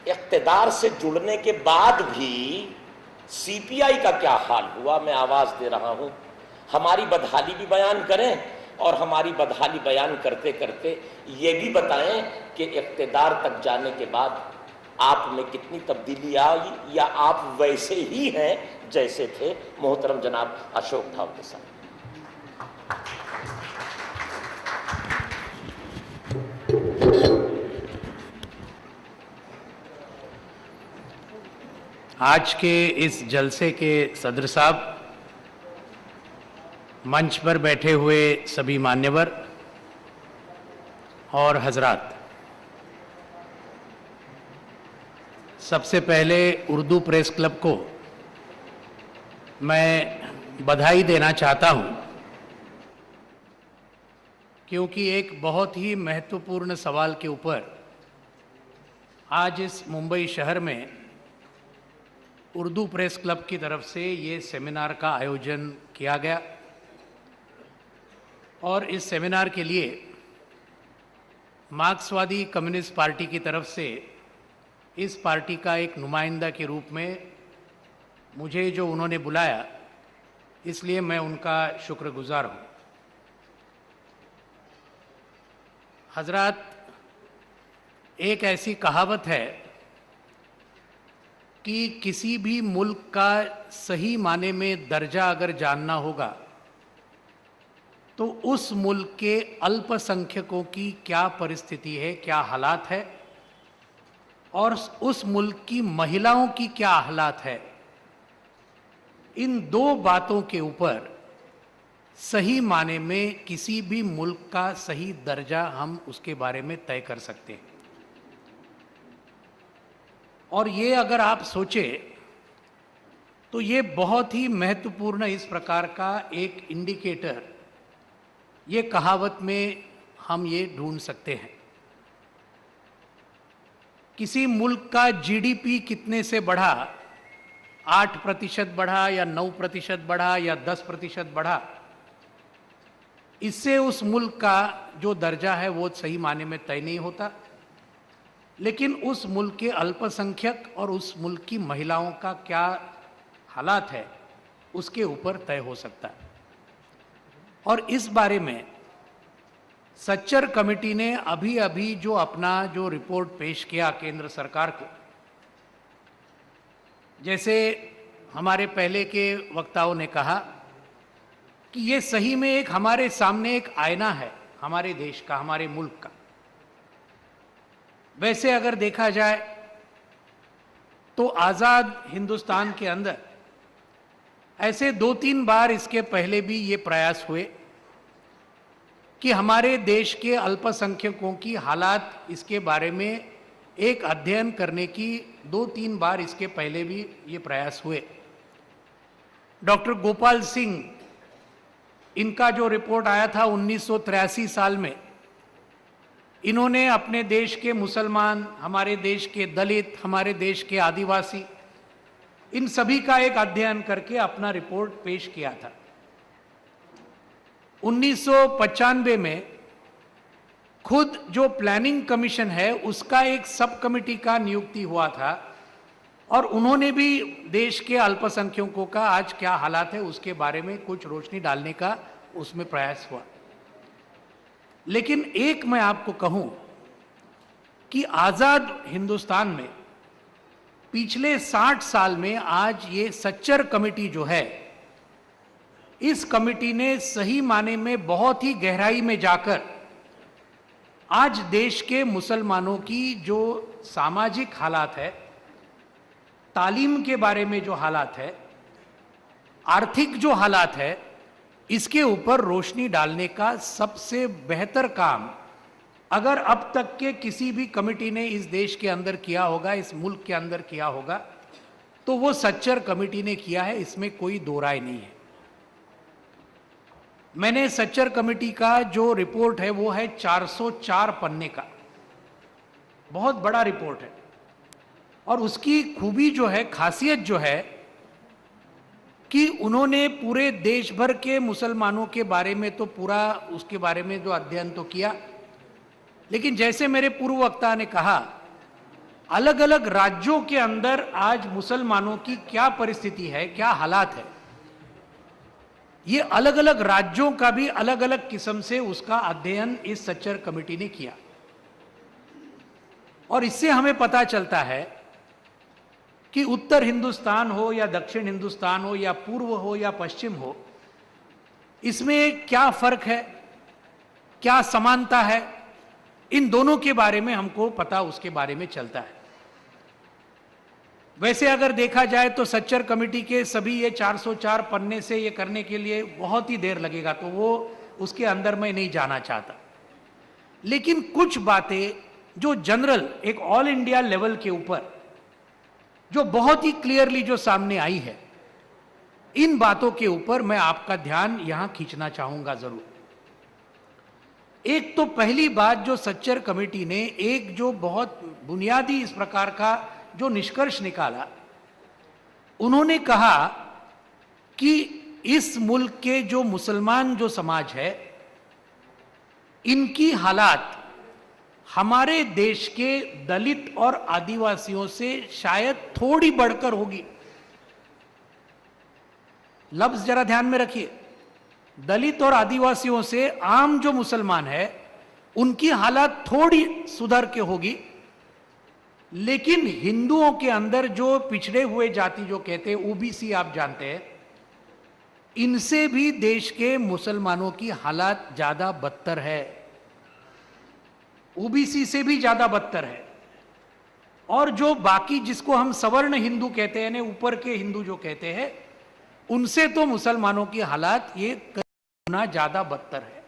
इक़्तिदार से जुड़ने के बाद भी CPI का क्या हाल हुआ, मैं आवाज़ दे रहा हूं। हमारी बदहाली भी बयान करें, और हमारी बदहाली बयान करते करते ये भी बताएं कि इक़्तिदार तक जाने के बाद आप में कितनी तब्दीली आई, या आप वैसे ही हैं जैसे थे मोहतरम जनाब अशोक धावड़े साहब। आज के इस जलसे के सदर साहब, मंच पर बैठे हुए सभी मान्यवर और हजरात, सबसे पहले उर्दू प्रेस क्लब को मैं बधाई देना चाहता हूं, क्योंकि एक बहुत ही महत्वपूर्ण सवाल के ऊपर आज इस मुंबई शहर में उर्दू प्रेस क्लब की तरफ से ये सेमिनार का आयोजन किया गया। और इस सेमिनार के लिए मार्क्सवादी कम्युनिस्ट पार्टी की तरफ से इस पार्टी का एक नुमाइंदा के रूप में मुझे जो उन्होंने बुलाया, इसलिए मैं उनका शुक्रगुजार हूँ। हजरात, एक ऐसी कहावत है कि किसी भी मुल्क का सही माने में दर्जा अगर जानना होगा तो उस मुल्क के अल्पसंख्यकों की क्या परिस्थिति है, क्या हालात है, और उस मुल्क की महिलाओं की क्या हालात है, इन 2 बातों के ऊपर सही माने में किसी भी मुल्क का सही दर्जा हम उसके बारे में तय कर सकते हैं। और ये अगर आप सोचें तो ये बहुत ही महत्वपूर्ण इस प्रकार का एक इंडिकेटर ये कहावत में हम ये ढूंढ सकते हैं। किसी मुल्क का GDP कितने से बढ़ा, 8% बढ़ा या 9% बढ़ा या 10% बढ़ा, इससे उस मुल्क का जो दर्जा है वो सही माने में तय नहीं होता। लेकिन उस मुल्क के अल्पसंख्यक और उस मुल्क की महिलाओं का क्या हालात है उसके ऊपर तय हो सकता है। और इस बारे में सच्चर कमेटी ने अभी अभी जो अपना जो रिपोर्ट पेश किया केंद्र सरकार को, जैसे हमारे पहले के वक्ताओं ने कहा कि ये सही में एक हमारे सामने एक आईना है हमारे देश का, हमारे मुल्क का। वैसे अगर देखा जाए तो आज़ाद हिंदुस्तान के अंदर ऐसे 2-3 बार इसके पहले भी ये प्रयास हुए कि हमारे देश के अल्पसंख्यकों की हालात, इसके बारे में एक अध्ययन करने की 2-3 बार इसके पहले भी ये प्रयास हुए। डॉक्टर गोपाल सिंह, इनका जो रिपोर्ट आया था 1983 साल में, इन्होंने अपने देश के मुसलमान, हमारे देश के दलित, हमारे देश के आदिवासी, इन सभी का एक अध्ययन करके अपना रिपोर्ट पेश किया था। 1995 में खुद जो प्लानिंग कमीशन है उसका एक सब कमेटी का नियुक्ति हुआ था और उन्होंने भी देश के अल्पसंख्यकों का आज क्या हालात है उसके बारे में कुछ रोशनी डालने का उसमें प्रयास हुआ। लेकिन एक मैं आपको कहूं कि आजाद हिंदुस्तान में पिछले 60 साल में आज ये सच्चर कमेटी जो है, इस कमेटी ने सही माने में बहुत ही गहराई में जाकर आज देश के मुसलमानों की जो सामाजिक हालात है, तालीम के बारे में जो हालात है, आर्थिक जो हालात है, इसके ऊपर रोशनी डालने का सबसे बेहतर काम अगर अब तक के किसी भी कमेटी ने इस देश के अंदर किया होगा, इस मुल्क के अंदर किया होगा, तो वो सच्चर कमेटी ने किया है, इसमें कोई दो राय नहीं है। मैंने सच्चर कमेटी का जो रिपोर्ट है वो है 404 पन्ने का, बहुत बड़ा रिपोर्ट है और उसकी खूबी जो है, खासियत जो है कि उन्होंने पूरे देश भर के मुसलमानों के बारे में तो पूरा उसके बारे में जो अध्ययन तो किया, लेकिन जैसे मेरे पूर्व वक्ता ने कहा, अलग अलग राज्यों के अंदर आज मुसलमानों की क्या परिस्थिति है, क्या हालात है, ये अलग अलग राज्यों का भी अलग अलग किस्म से उसका अध्ययन इस सच्चर कमेटी ने किया। और इससे हमें पता चलता है कि उत्तर हिंदुस्तान हो या दक्षिण हिंदुस्तान हो या पूर्व हो या पश्चिम हो, इसमें क्या फर्क है, क्या समानता है, इन दोनों के बारे में हमको पता उसके बारे में चलता है। वैसे अगर देखा जाए तो सच्चर कमेटी के सभी ये 404 पन्ने से ये करने के लिए बहुत ही देर लगेगा, तो वो उसके अंदर मैं नहीं जाना चाहता। लेकिन कुछ बातें जो जनरल एक ऑल इंडिया लेवल के ऊपर जो बहुत ही क्लियरली जो सामने आई है, इन बातों के ऊपर मैं आपका ध्यान यहां खींचना चाहूंगा जरूर। एक तो पहली बात जो सच्चर कमेटी ने एक जो बहुत बुनियादी इस प्रकार का जो निष्कर्ष निकाला, उन्होंने कहा कि इस मुल्क के जो मुसलमान जो समाज है, इनकी हालात हमारे देश के दलित और आदिवासियों से शायद थोड़ी बढ़कर होगी। लफ्ज जरा ध्यान में रखिए, दलित और आदिवासियों से आम जो मुसलमान है उनकी हालात थोड़ी सुधर के होगी, लेकिन हिंदुओं के अंदर जो पिछड़े हुए जाति जो कहते हैं ओबीसी, आप जानते हैं, इनसे भी देश के मुसलमानों की हालात ज्यादा बदतर है, ओबीसी से भी ज्यादा बदतर है। और जो बाकी जिसको हम सवर्ण हिंदू कहते हैं, ऊपर के हिंदू जो कहते हैं, उनसे तो मुसलमानों की हालात ये कई गुना ज्यादा बदतर है।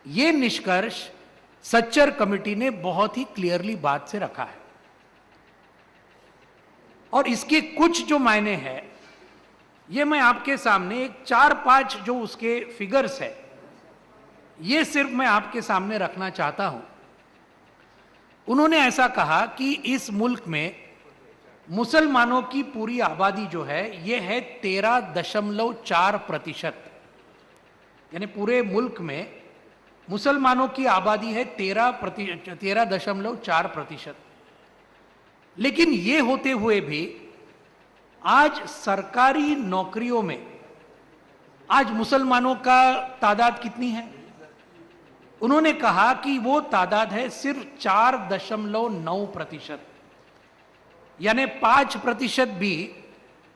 ये निष्कर्ष सच्चर कमेटी ने बहुत ही क्लियरली बात से रखा है और इसके कुछ जो मायने हैं ये मैं आपके सामने एक 4-5 जो उसके फिगर्स है ये सिर्फ मैं आपके सामने रखना चाहता हूं। उन्होंने ऐसा कहा कि इस मुल्क में मुसलमानों की पूरी आबादी जो है ये है 13.4%, यानी पूरे मुल्क में मुसलमानों की आबादी है 13.4%। लेकिन ये होते हुए भी आज सरकारी नौकरियों में आज मुसलमानों का तादाद कितनी है? उन्होंने कहा कि वो तादाद है सिर्फ 4.9%, यानी 5% भी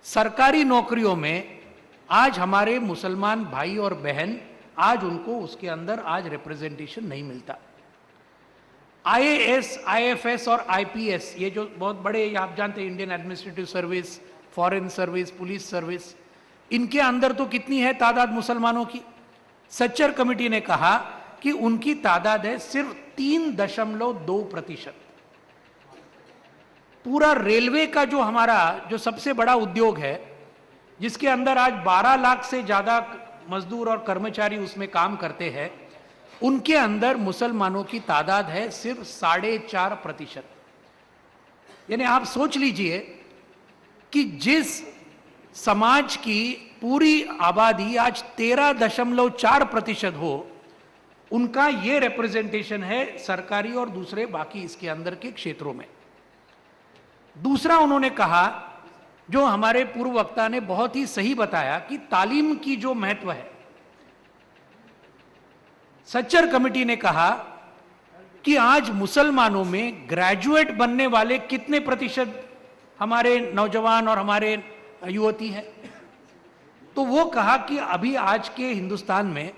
सरकारी नौकरियों में आज हमारे मुसलमान भाई और बहन, आज उनको उसके अंदर आज रिप्रेजेंटेशन नहीं मिलता। आईएएस, आईएफएस और आईपीएस, ये जो बहुत बड़े, आप जानते हैं, Indian administrative service, foreign service, police service, इनके अंदर तो कितनी है तादाद मुसलमानों की? सच्चर कमेटी ने कहा कि उनकी तादाद है सिर्फ 3.2%। पूरा रेलवे का जो हमारा जो सबसे बड़ा उद्योग है, जिसके अंदर आज 12 लाख से ज्यादा मजदूर और कर्मचारी उसमें काम करते हैं, उनके अंदर मुसलमानों की तादाद है सिर्फ 4.5%। यानी आप सोच लीजिए कि जिस समाज की पूरी आबादी आज 13.4% हो, उनका ये रिप्रेजेंटेशन है सरकारी और दूसरे बाकी इसके अंदर के क्षेत्रों में। दूसरा उन्होंने कहा, जो हमारे पूर्व वक्ता ने बहुत ही सही बताया, कि तालीम की जो महत्व है, सच्चर कमेटी ने कहा कि आज मुसलमानों में ग्रेजुएट बनने वाले कितने प्रतिशत हमारे नौजवान और हमारे युवती हैं? तो वो कहा कि अभी आज के हिंदुस्तान में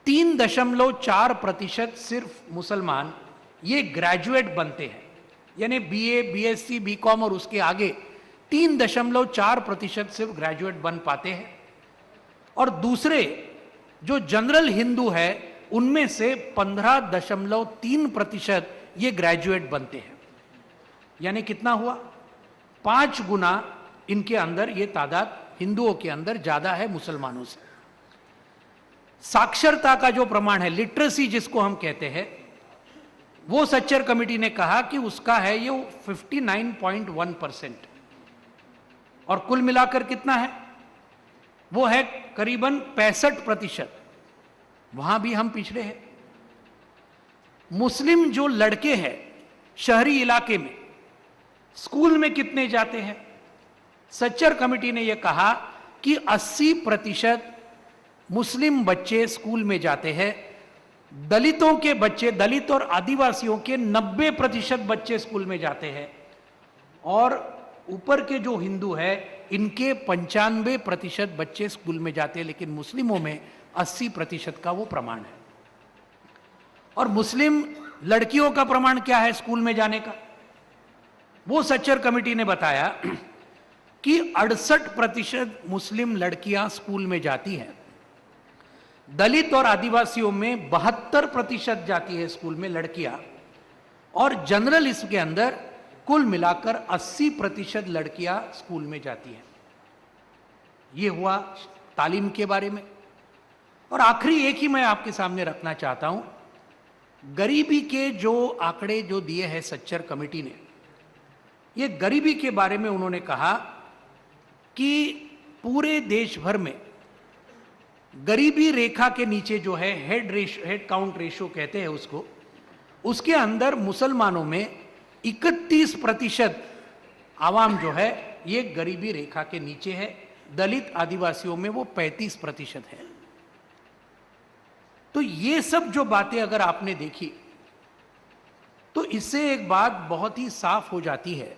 3.4% सिर्फ मुसलमान ये ग्रेजुएट बनते हैं, यानी बीए, बीएससी, बीकॉम और उसके आगे 3.4% सिर्फ ग्रेजुएट बन पाते हैं। और दूसरे जो जनरल हिंदू है, उनमें से 15.3% ये ग्रेजुएट बनते हैं। यानी कितना हुआ? 5 गुना इनके अंदर ये तादाद हिंदुओं के अंदर ज्यादा है मुसलमानों से। साक्षरता का जो प्रमाण है, लिटरेसी जिसको हम कहते हैं, वो सच्चर कमेटी ने कहा कि उसका है ये 59.1%। और कुल मिलाकर कितना है? वो है करीबन 65%। वहां भी हम पिछड़े हैं। मुस्लिम जो लड़के हैं शहरी इलाके में, स्कूल में कितने जाते हैं? सच्चर कमेटी ने यह कहा कि 80% मुस्लिम बच्चे स्कूल में जाते हैं। दलितों के बच्चे, दलित और आदिवासियों के 90% बच्चे स्कूल में जाते हैं। और ऊपर के जो हिंदू है, इनके 95% बच्चे स्कूल में जाते हैं, लेकिन मुस्लिमों में 80% का वो प्रमाण है। और मुस्लिम लड़कियों का प्रमाण क्या है स्कूल में जाने का? वो सच्चर कमेटी ने बताया कि 68% मुस्लिम लड़कियां स्कूल में जाती हैं। दलित और आदिवासियों में 72% जाती है स्कूल में लड़कियां। और जनरल इसके अंदर कुल मिलाकर 80% लड़कियां स्कूल में जाती हैं। यह हुआ तालीम के बारे में। और आखिरी एक ही मैं आपके सामने रखना चाहता हूं, गरीबी के जो आंकड़े जो दिए हैं सच्चर कमेटी ने, ये गरीबी के बारे में उन्होंने कहा कि पूरे देश भर में गरीबी रेखा के नीचे जो है हेड काउंट रेशो कहते हैं उसको, उसके अंदर मुसलमानों में 31% आवाम जो है ये गरीबी रेखा के नीचे है। दलित आदिवासियों में वो 35% है। तो ये सब जो बातें अगर आपने देखी, तो इससे एक बात बहुत ही साफ हो जाती है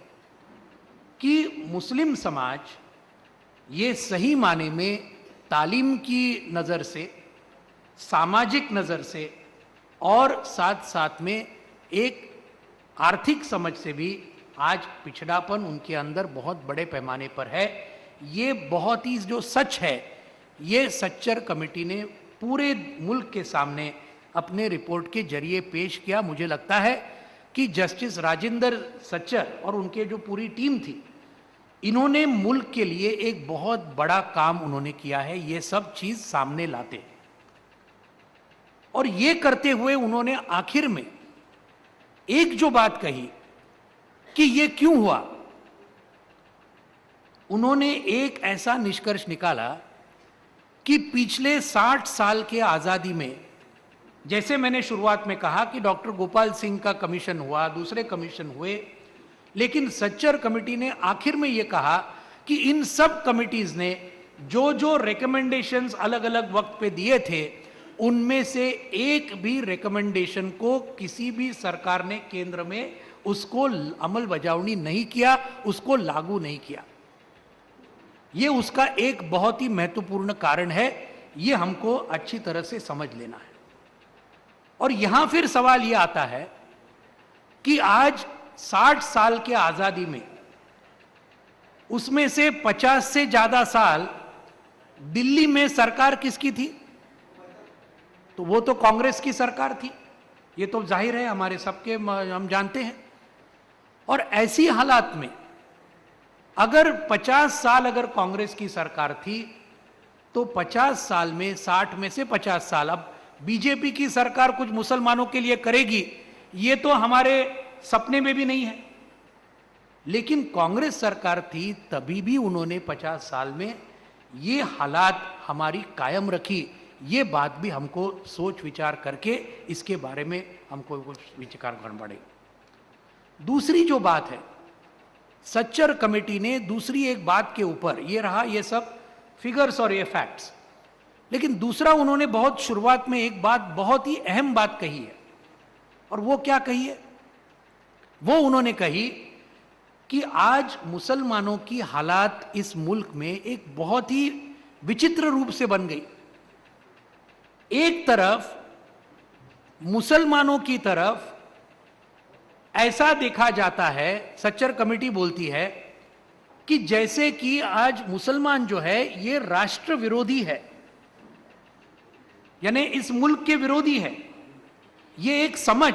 कि मुस्लिम समाज ये सही माने में तालीम की नज़र से, सामाजिक नज़र से और साथ साथ में एक आर्थिक समझ से भी आज पिछड़ापन उनके अंदर बहुत बड़े पैमाने पर है। ये बहुत ही जो सच है, ये सच्चर कमेटी ने पूरे मुल्क के सामने अपने रिपोर्ट के जरिए पेश किया। मुझे लगता है कि जस्टिस राजेंद्र सच्चर और उनके जो पूरी टीम थी, इन्होंने मुल्क के लिए एक बहुत बड़ा काम उन्होंने किया है, ये सब चीज सामने लाते। और ये करते हुए उन्होंने आखिर में एक जो बात कही कि ये क्यों हुआ, उन्होंने एक ऐसा निष्कर्ष निकाला कि पिछले 60 साल के आजादी में, जैसे मैंने शुरुआत में कहा कि डॉक्टर गोपाल सिंह का कमीशन हुआ, दूसरे कमीशन हुए, लेकिन सच्चर कमेटी ने आखिर में यह कहा कि इन सब कमिटीज ने जो जो रिकमेंडेशंस अलग अलग वक्त पे दिए थे, उनमें से एक भी रिकमेंडेशन को किसी भी सरकार ने केंद्र में उसको अमल बजावनी नहीं किया, उसको लागू नहीं किया। ये उसका एक बहुत ही महत्वपूर्ण कारण है, ये हमको अच्छी तरह से समझ लेना है। और यहां फिर सवाल यह आता है कि आज 60 साल के आजादी में उसमें से 50 से ज्यादा साल दिल्ली में सरकार किसकी थी? तो वो तो कांग्रेस की सरकार थी, ये तो जाहिर है, हमारे सबके हम जानते हैं। और ऐसी हालात में अगर 50 साल अगर कांग्रेस की सरकार थी, तो 50 साल में 60 में से 50 साल अब बीजेपी की सरकार कुछ मुसलमानों के लिए करेगी, ये तो हमारे सपने में भी नहीं है। लेकिन कांग्रेस सरकार थी तभी भी उन्होंने 50 साल में ये हालात हमारी कायम रखी। ये बात भी हमको सोच विचार करके इसके बारे में हमको कुछ विचार करना पड़ेगा। दूसरी जो बात है, सच्चर कमेटी ने दूसरी एक बात के ऊपर, ये रहा ये सब फिगर्स और ये फैक्ट्स, लेकिन दूसरा उन्होंने बहुत शुरुआत में एक बात, बहुत ही अहम बात कही है। और वो क्या कही है? वो उन्होंने कही कि आज मुसलमानों की हालात इस मुल्क में एक बहुत ही विचित्र रूप से बन गई। एक तरफ मुसलमानों की तरफ ऐसा देखा जाता है, सच्चर कमेटी बोलती है कि जैसे कि आज मुसलमान जो है ये राष्ट्र विरोधी है, यानी इस मुल्क के विरोधी है। ये एक समझ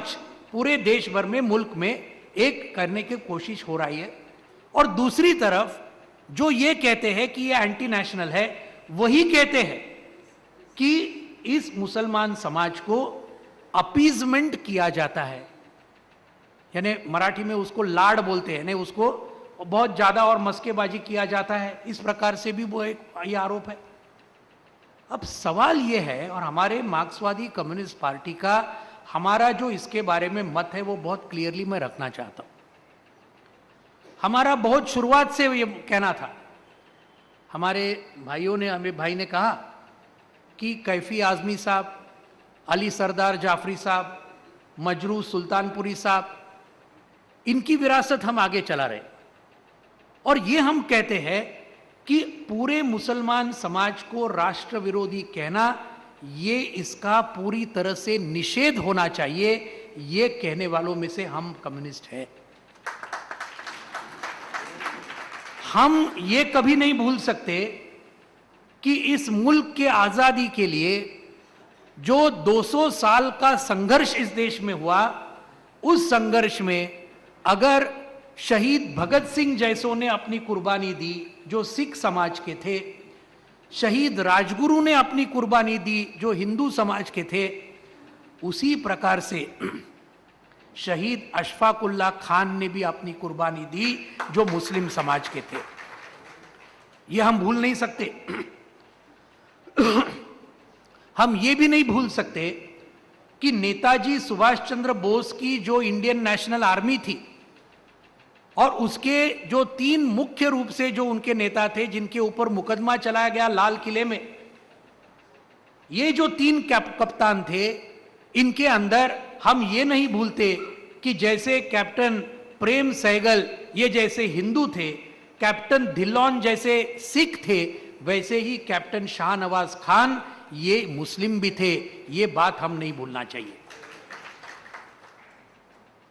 पूरे देश भर में, मुल्क में एक करने की कोशिश हो रही है। और दूसरी तरफ जो ये कहते हैं कि ये एंटी नेशनल है, वही कहते हैं कि इस मुसलमान समाज को अपीजमेंट किया जाता है, यानी मराठी में उसको लाड बोलते हैं, उसको बहुत ज्यादा और मस्केबाजी किया जाता है। इस प्रकार से भी वो एक ये आरोप है। अब सवाल ये है, और हमारे मार्क्सवादी कम्युनिस्ट पार्टी का हमारा जो इसके बारे में मत है वो बहुत क्लियरली मैं रखना चाहता हूं। हमारा बहुत शुरुआत से ये कहना था, हमारे भाइयों ने, हमें भाई ने कहा कि कैफी आजमी साहब, अली सरदार जाफरी साहब, मजरू सुल्तानपुरी साहब, इनकी विरासत हम आगे चला रहे। और ये हम कहते हैं कि पूरे मुसलमान समाज को राष्ट्र विरोधी कहना, ये इसका पूरी तरह से निषेध होना चाहिए। ये कहने वालों में से हम कम्युनिस्ट हैं। हम ये कभी नहीं भूल सकते कि इस मुल्क के आजादी के लिए जो 200 साल का संघर्ष इस देश में हुआ, उस संघर्ष में अगर शहीद भगत सिंह जैसों ने अपनी कुर्बानी दी, जो सिख समाज के थे, शहीद राजगुरु ने अपनी कुर्बानी दी, जो हिंदू समाज के थे, उसी प्रकार से शहीद अशफाकुल्लाह खान ने भी अपनी कुर्बानी दी, जो मुस्लिम समाज के थे। यह हम भूल नहीं सकते। हम ये भी नहीं भूल सकते कि नेताजी सुभाष चंद्र बोस की जो इंडियन नेशनल आर्मी थी, और उसके जो 3 मुख्य रूप से जो उनके नेता थे, जिनके ऊपर मुकदमा चलाया गया लाल किले में, ये जो 3 कप्तान थे, इनके अंदर हम ये नहीं भूलते कि जैसे कैप्टन प्रेम सहगल ये जैसे हिंदू थे, कैप्टन धिल्लौन जैसे सिख थे, वैसे ही कैप्टन शाहनवाज खान ये मुस्लिम भी थे। ये बात हम नहीं भूलना चाहिए।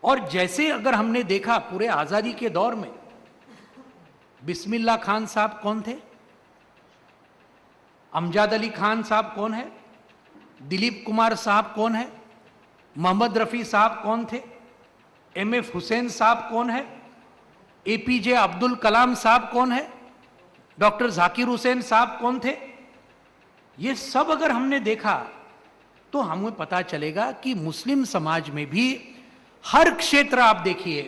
और जैसे अगर हमने देखा पूरे आजादी के दौर में, बिस्मिल्लाह खान साहब कौन थे, अमजद अली खान साहब कौन है, दिलीप कुमार साहब कौन है, मोहम्मद रफी साहब कौन थे, MF हुसैन साहब कौन है, APJ अब्दुल कलाम साहब कौन है, डॉक्टर जाकिर हुसैन साहब कौन थे। ये सब अगर हमने देखा तो हमें पता चलेगा कि मुस्लिम समाज में भी हर क्षेत्र आप देखिए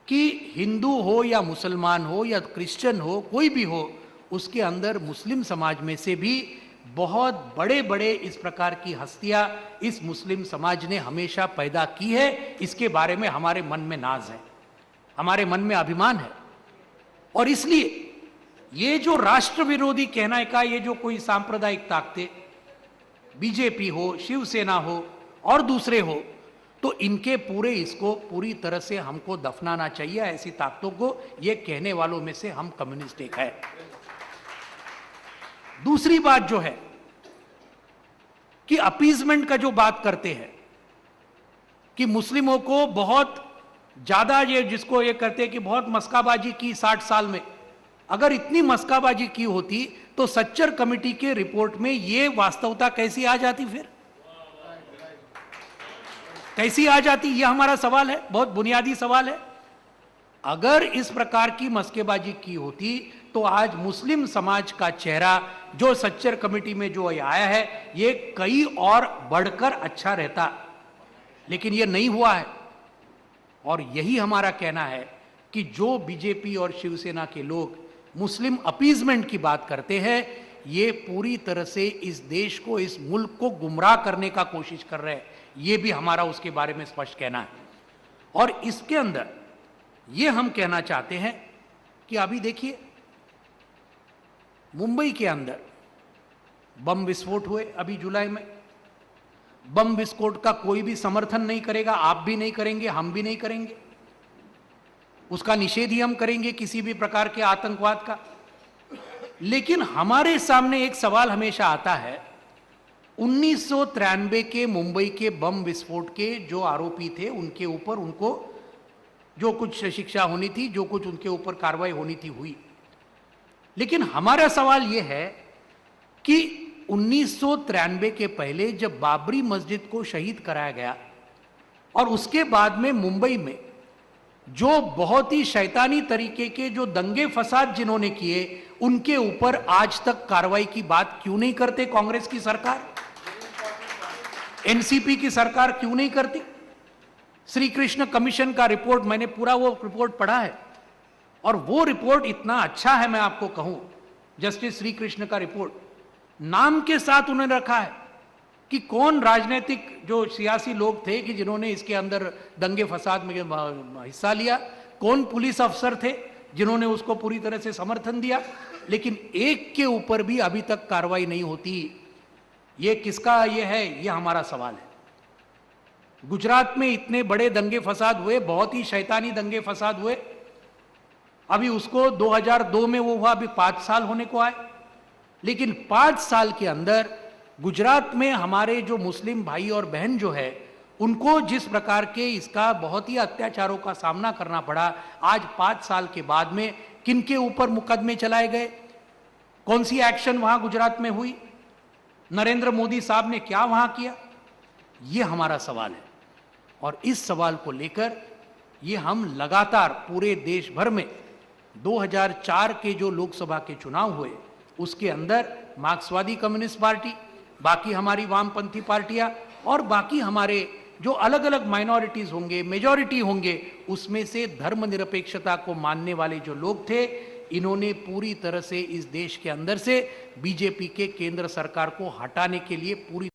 कि हिंदू हो या मुसलमान हो या क्रिश्चियन हो, कोई भी हो, उसके अंदर मुस्लिम समाज में से भी बहुत बड़े बड़े इस प्रकार की हस्तियां इस मुस्लिम समाज ने हमेशा पैदा की है। इसके बारे में हमारे मन में नाज है, हमारे मन में अभिमान है। और इसलिए ये जो राष्ट्र विरोधी कहना का ये जो कोई सांप्रदायिक ताकतें, बीजेपी हो, शिवसेना हो और दूसरे हो, तो इनके पूरे इसको पूरी तरह से हमको दफनाना चाहिए। ऐसी ताकतों को, ये कहने वालों में से हम कम्युनिस्ट एक है। दूसरी बात जो है कि अपीजमेंट का जो बात करते हैं कि मुस्लिमों को बहुत ज्यादा, ये जिसको ये कहते हैं कि बहुत मस्काबाजी की 60 साल में, अगर इतनी मस्काबाजी की होती तो सच्चर कमेटी के रिपोर्ट में ये वास्तवता कैसी आ जाती, फिर कैसी आ जाती? ये हमारा सवाल है, बहुत बुनियादी सवाल है। अगर इस प्रकार की मस्केबाजी की होती तो आज मुस्लिम समाज का चेहरा जो सच्चर कमेटी में जो आया है ये कई और बढ़कर अच्छा रहता, लेकिन ये नहीं हुआ है। और यही हमारा कहना है कि जो बीजेपी और शिवसेना के लोग मुस्लिम अपीजमेंट की बात करते हैं, ये पूरी तरह से इस देश को, इस मुल्क को गुमराह करने का कोशिश कर रहे हैं। ये भी हमारा उसके बारे में स्पष्ट कहना है। और इसके अंदर ये हम कहना चाहते हैं कि अभी देखिए मुंबई के अंदर बम विस्फोट हुए अभी जुलाई में। बम विस्फोट का कोई भी समर्थन नहीं करेगा, आप भी नहीं करेंगे, हम भी नहीं करेंगे, उसका निषेध ही हम करेंगे, किसी भी प्रकार के आतंकवाद का। लेकिन हमारे सामने एक सवाल हमेशा आता है, 1993 के मुंबई के बम विस्फोट के जो आरोपी थे उनके ऊपर, उनको जो कुछ शिक्षा होनी थी, जो कुछ उनके ऊपर कार्रवाई होनी थी, हुई। लेकिन हमारा सवाल यह है कि 1993 के पहले जब बाबरी मस्जिद को शहीद कराया गया और उसके बाद में मुंबई में जो बहुत ही शैतानी तरीके के जो दंगे फसाद जिन्होंने किए, उनके ऊपर आज तक कार्रवाई की बात क्यों नहीं करते कांग्रेस की सरकार, एनसीपी की सरकार क्यों नहीं करती? श्री कृष्ण कमीशन का रिपोर्ट, मैंने पूरा वो रिपोर्ट पढ़ा है और वो रिपोर्ट इतना अच्छा है, मैं आपको कहूं, जस्टिस श्री कृष्ण का रिपोर्ट, नाम के साथ उन्होंने रखा है कि कौन राजनीतिक जो सियासी लोग थे कि जिन्होंने इसके अंदर दंगे फसाद में हिस्सा लिया, कौन पुलिस अफसर थे जिन्होंने उसको पूरी तरह से समर्थन दिया, लेकिन एक के ऊपर भी अभी तक कार्रवाई नहीं होती। ये किसका ये है, ये हमारा सवाल है। गुजरात में इतने बड़े दंगे फसाद हुए, बहुत ही शैतानी दंगे फसाद हुए, अभी उसको 2002 में वो हुआ, अभी 5 साल होने को आए, लेकिन 5 साल के अंदर गुजरात में हमारे जो मुस्लिम भाई और बहन जो है उनको जिस प्रकार के इसका बहुत ही अत्याचारों का सामना करना पड़ा, आज 5 साल के बाद में किनके ऊपर मुकदमे चलाए गए, कौन सी एक्शन वहां गुजरात में हुई, नरेंद्र मोदी साहब ने क्या वहां किया, ये हमारा सवाल है। और इस सवाल को लेकर ये हम लगातार पूरे देश भर में 2004 के जो लोकसभा के चुनाव हुए उसके अंदर मार्क्सवादी कम्युनिस्ट पार्टी, बाकी हमारी वामपंथी पार्टियां और बाकी हमारे जो अलग अलग माइनॉरिटीज होंगे, मेजॉरिटी होंगे, उसमें से धर्मनिरपेक्षता को मानने वाले जो लोग थे, इन्होंने पूरी तरह से इस देश के अंदर से बीजेपी के केंद्र सरकार को हटाने के लिए पूरी